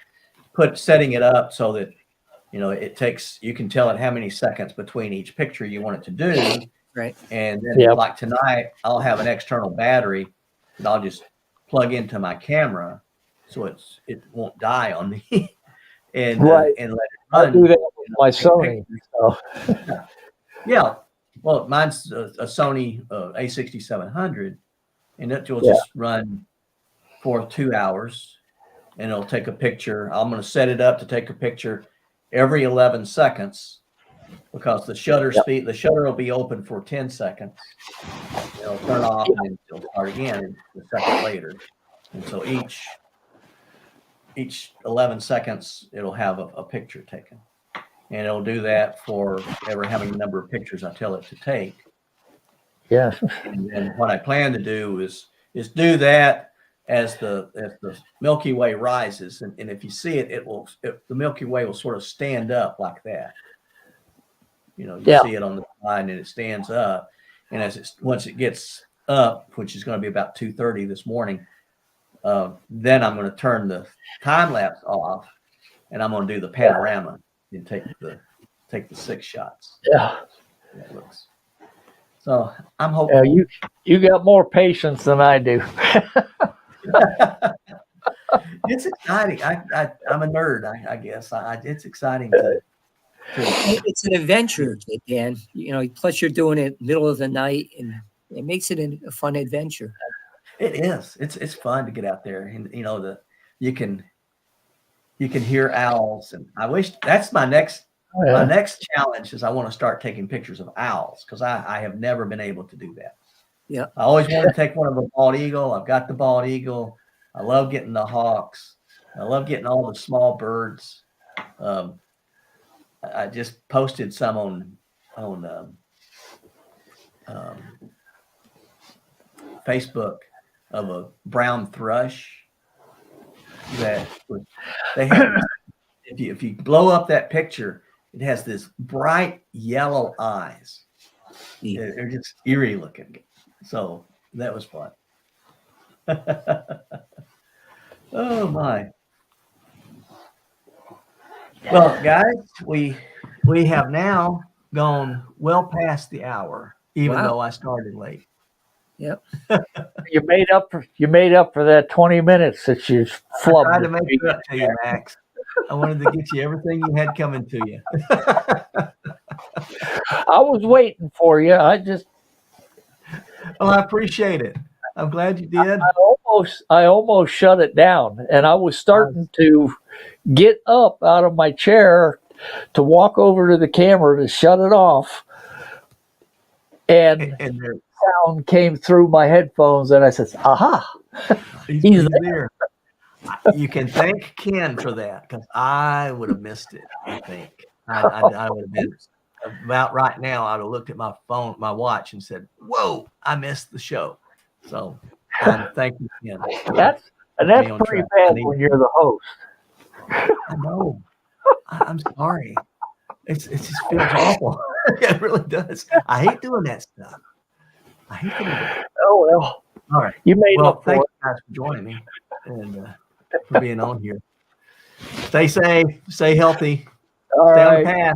S1: setting it up so that it takes. You can tell it how many seconds between each picture you want it to do.
S3: Right.
S1: And then, like tonight, I'll have an external battery that I'll just plug into my camera, so it won't die on me, and let it run.
S2: I do that with my Sony. So.
S1: Yeah. Well, mine's a Sony A6700, and it will just run for 2 hours, and it'll take a picture. I'm going to set it up to take a picture every 11 seconds, because the shutter speed, the shutter will be open for 10 seconds. It'll turn off and then it'll start again a second later. And so each 11 seconds, it'll have a picture taken. And it'll do that for how many number of pictures I tell it to take.
S2: Yeah.
S1: And then what I plan to do is do that as the Milky Way rises. And if you see it, the Milky Way will sort of stand up like that. You see it on the line and it stands up. And once it gets up, which is going to be about 2:30 this morning, then I'm going to turn the time lapse off, and I'm going to do the panorama and take the 6 shots.
S2: Yeah.
S1: That looks. So I'm hoping
S2: you got more patience than I do.
S1: it's exciting. I'm a nerd, I guess. It's exciting to.
S3: It's an adventure, Dan. Plus you're doing it middle of the night, and it makes it a fun adventure.
S1: It is. It's fun to get out there, and you can hear owls, and I wish that's my next challenge is I want to start taking pictures of owls, because I have never been able to do that.
S3: Yeah.
S1: I always wanted to take one of a bald eagle. I've got the bald eagle. I love getting the hawks. I love getting all the small birds. I just posted some on Facebook of a brown thrush they have. If you blow up that picture, it has this bright yellow eyes.
S3: Yeah.
S1: They're just eerie looking. So that was fun. Oh my. Well, guys, we have now gone well past the hour, even though I started late.
S3: Yep.
S2: You made up for that 20 minutes that you flubbed.
S1: I tried to make it up to you, Max. I wanted to get you everything you had coming to you.
S2: I was waiting for you.
S1: Well, I appreciate it. I'm glad you did.
S2: I almost shut it down, and I was starting to get up out of my chair to walk over to the camera to shut it off, and
S1: And there,
S2: sound came through my headphones, and I said, "Aha!"
S1: he's there. You can thank Ken for that because I would have missed it. I think I would have been about right now. I'd have looked at my phone, my watch, and said, "Whoa, I missed the show." So thank you, Ken.
S2: That's
S1: Me on
S2: pretty
S1: track.
S2: bad when you're the host.
S1: I know. I'm sorry. It just feels awful. It really does. I hate doing that stuff. I hate doing that.
S2: Oh well,
S1: All right.
S2: you made
S1: Well,
S2: up for
S1: thank
S2: it.
S1: you guys for joining me and for being on here. Stay safe. Stay healthy.
S2: All
S1: Stay on the
S2: right,
S1: path.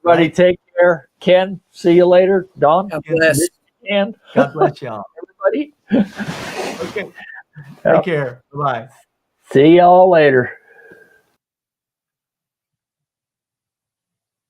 S2: everybody,
S1: right.
S2: take care. Ken, see you later. Don,
S3: God bless.
S2: and
S1: God bless y'all.
S2: everybody,
S1: Okay. Take care. Bye-bye.
S2: see y'all later.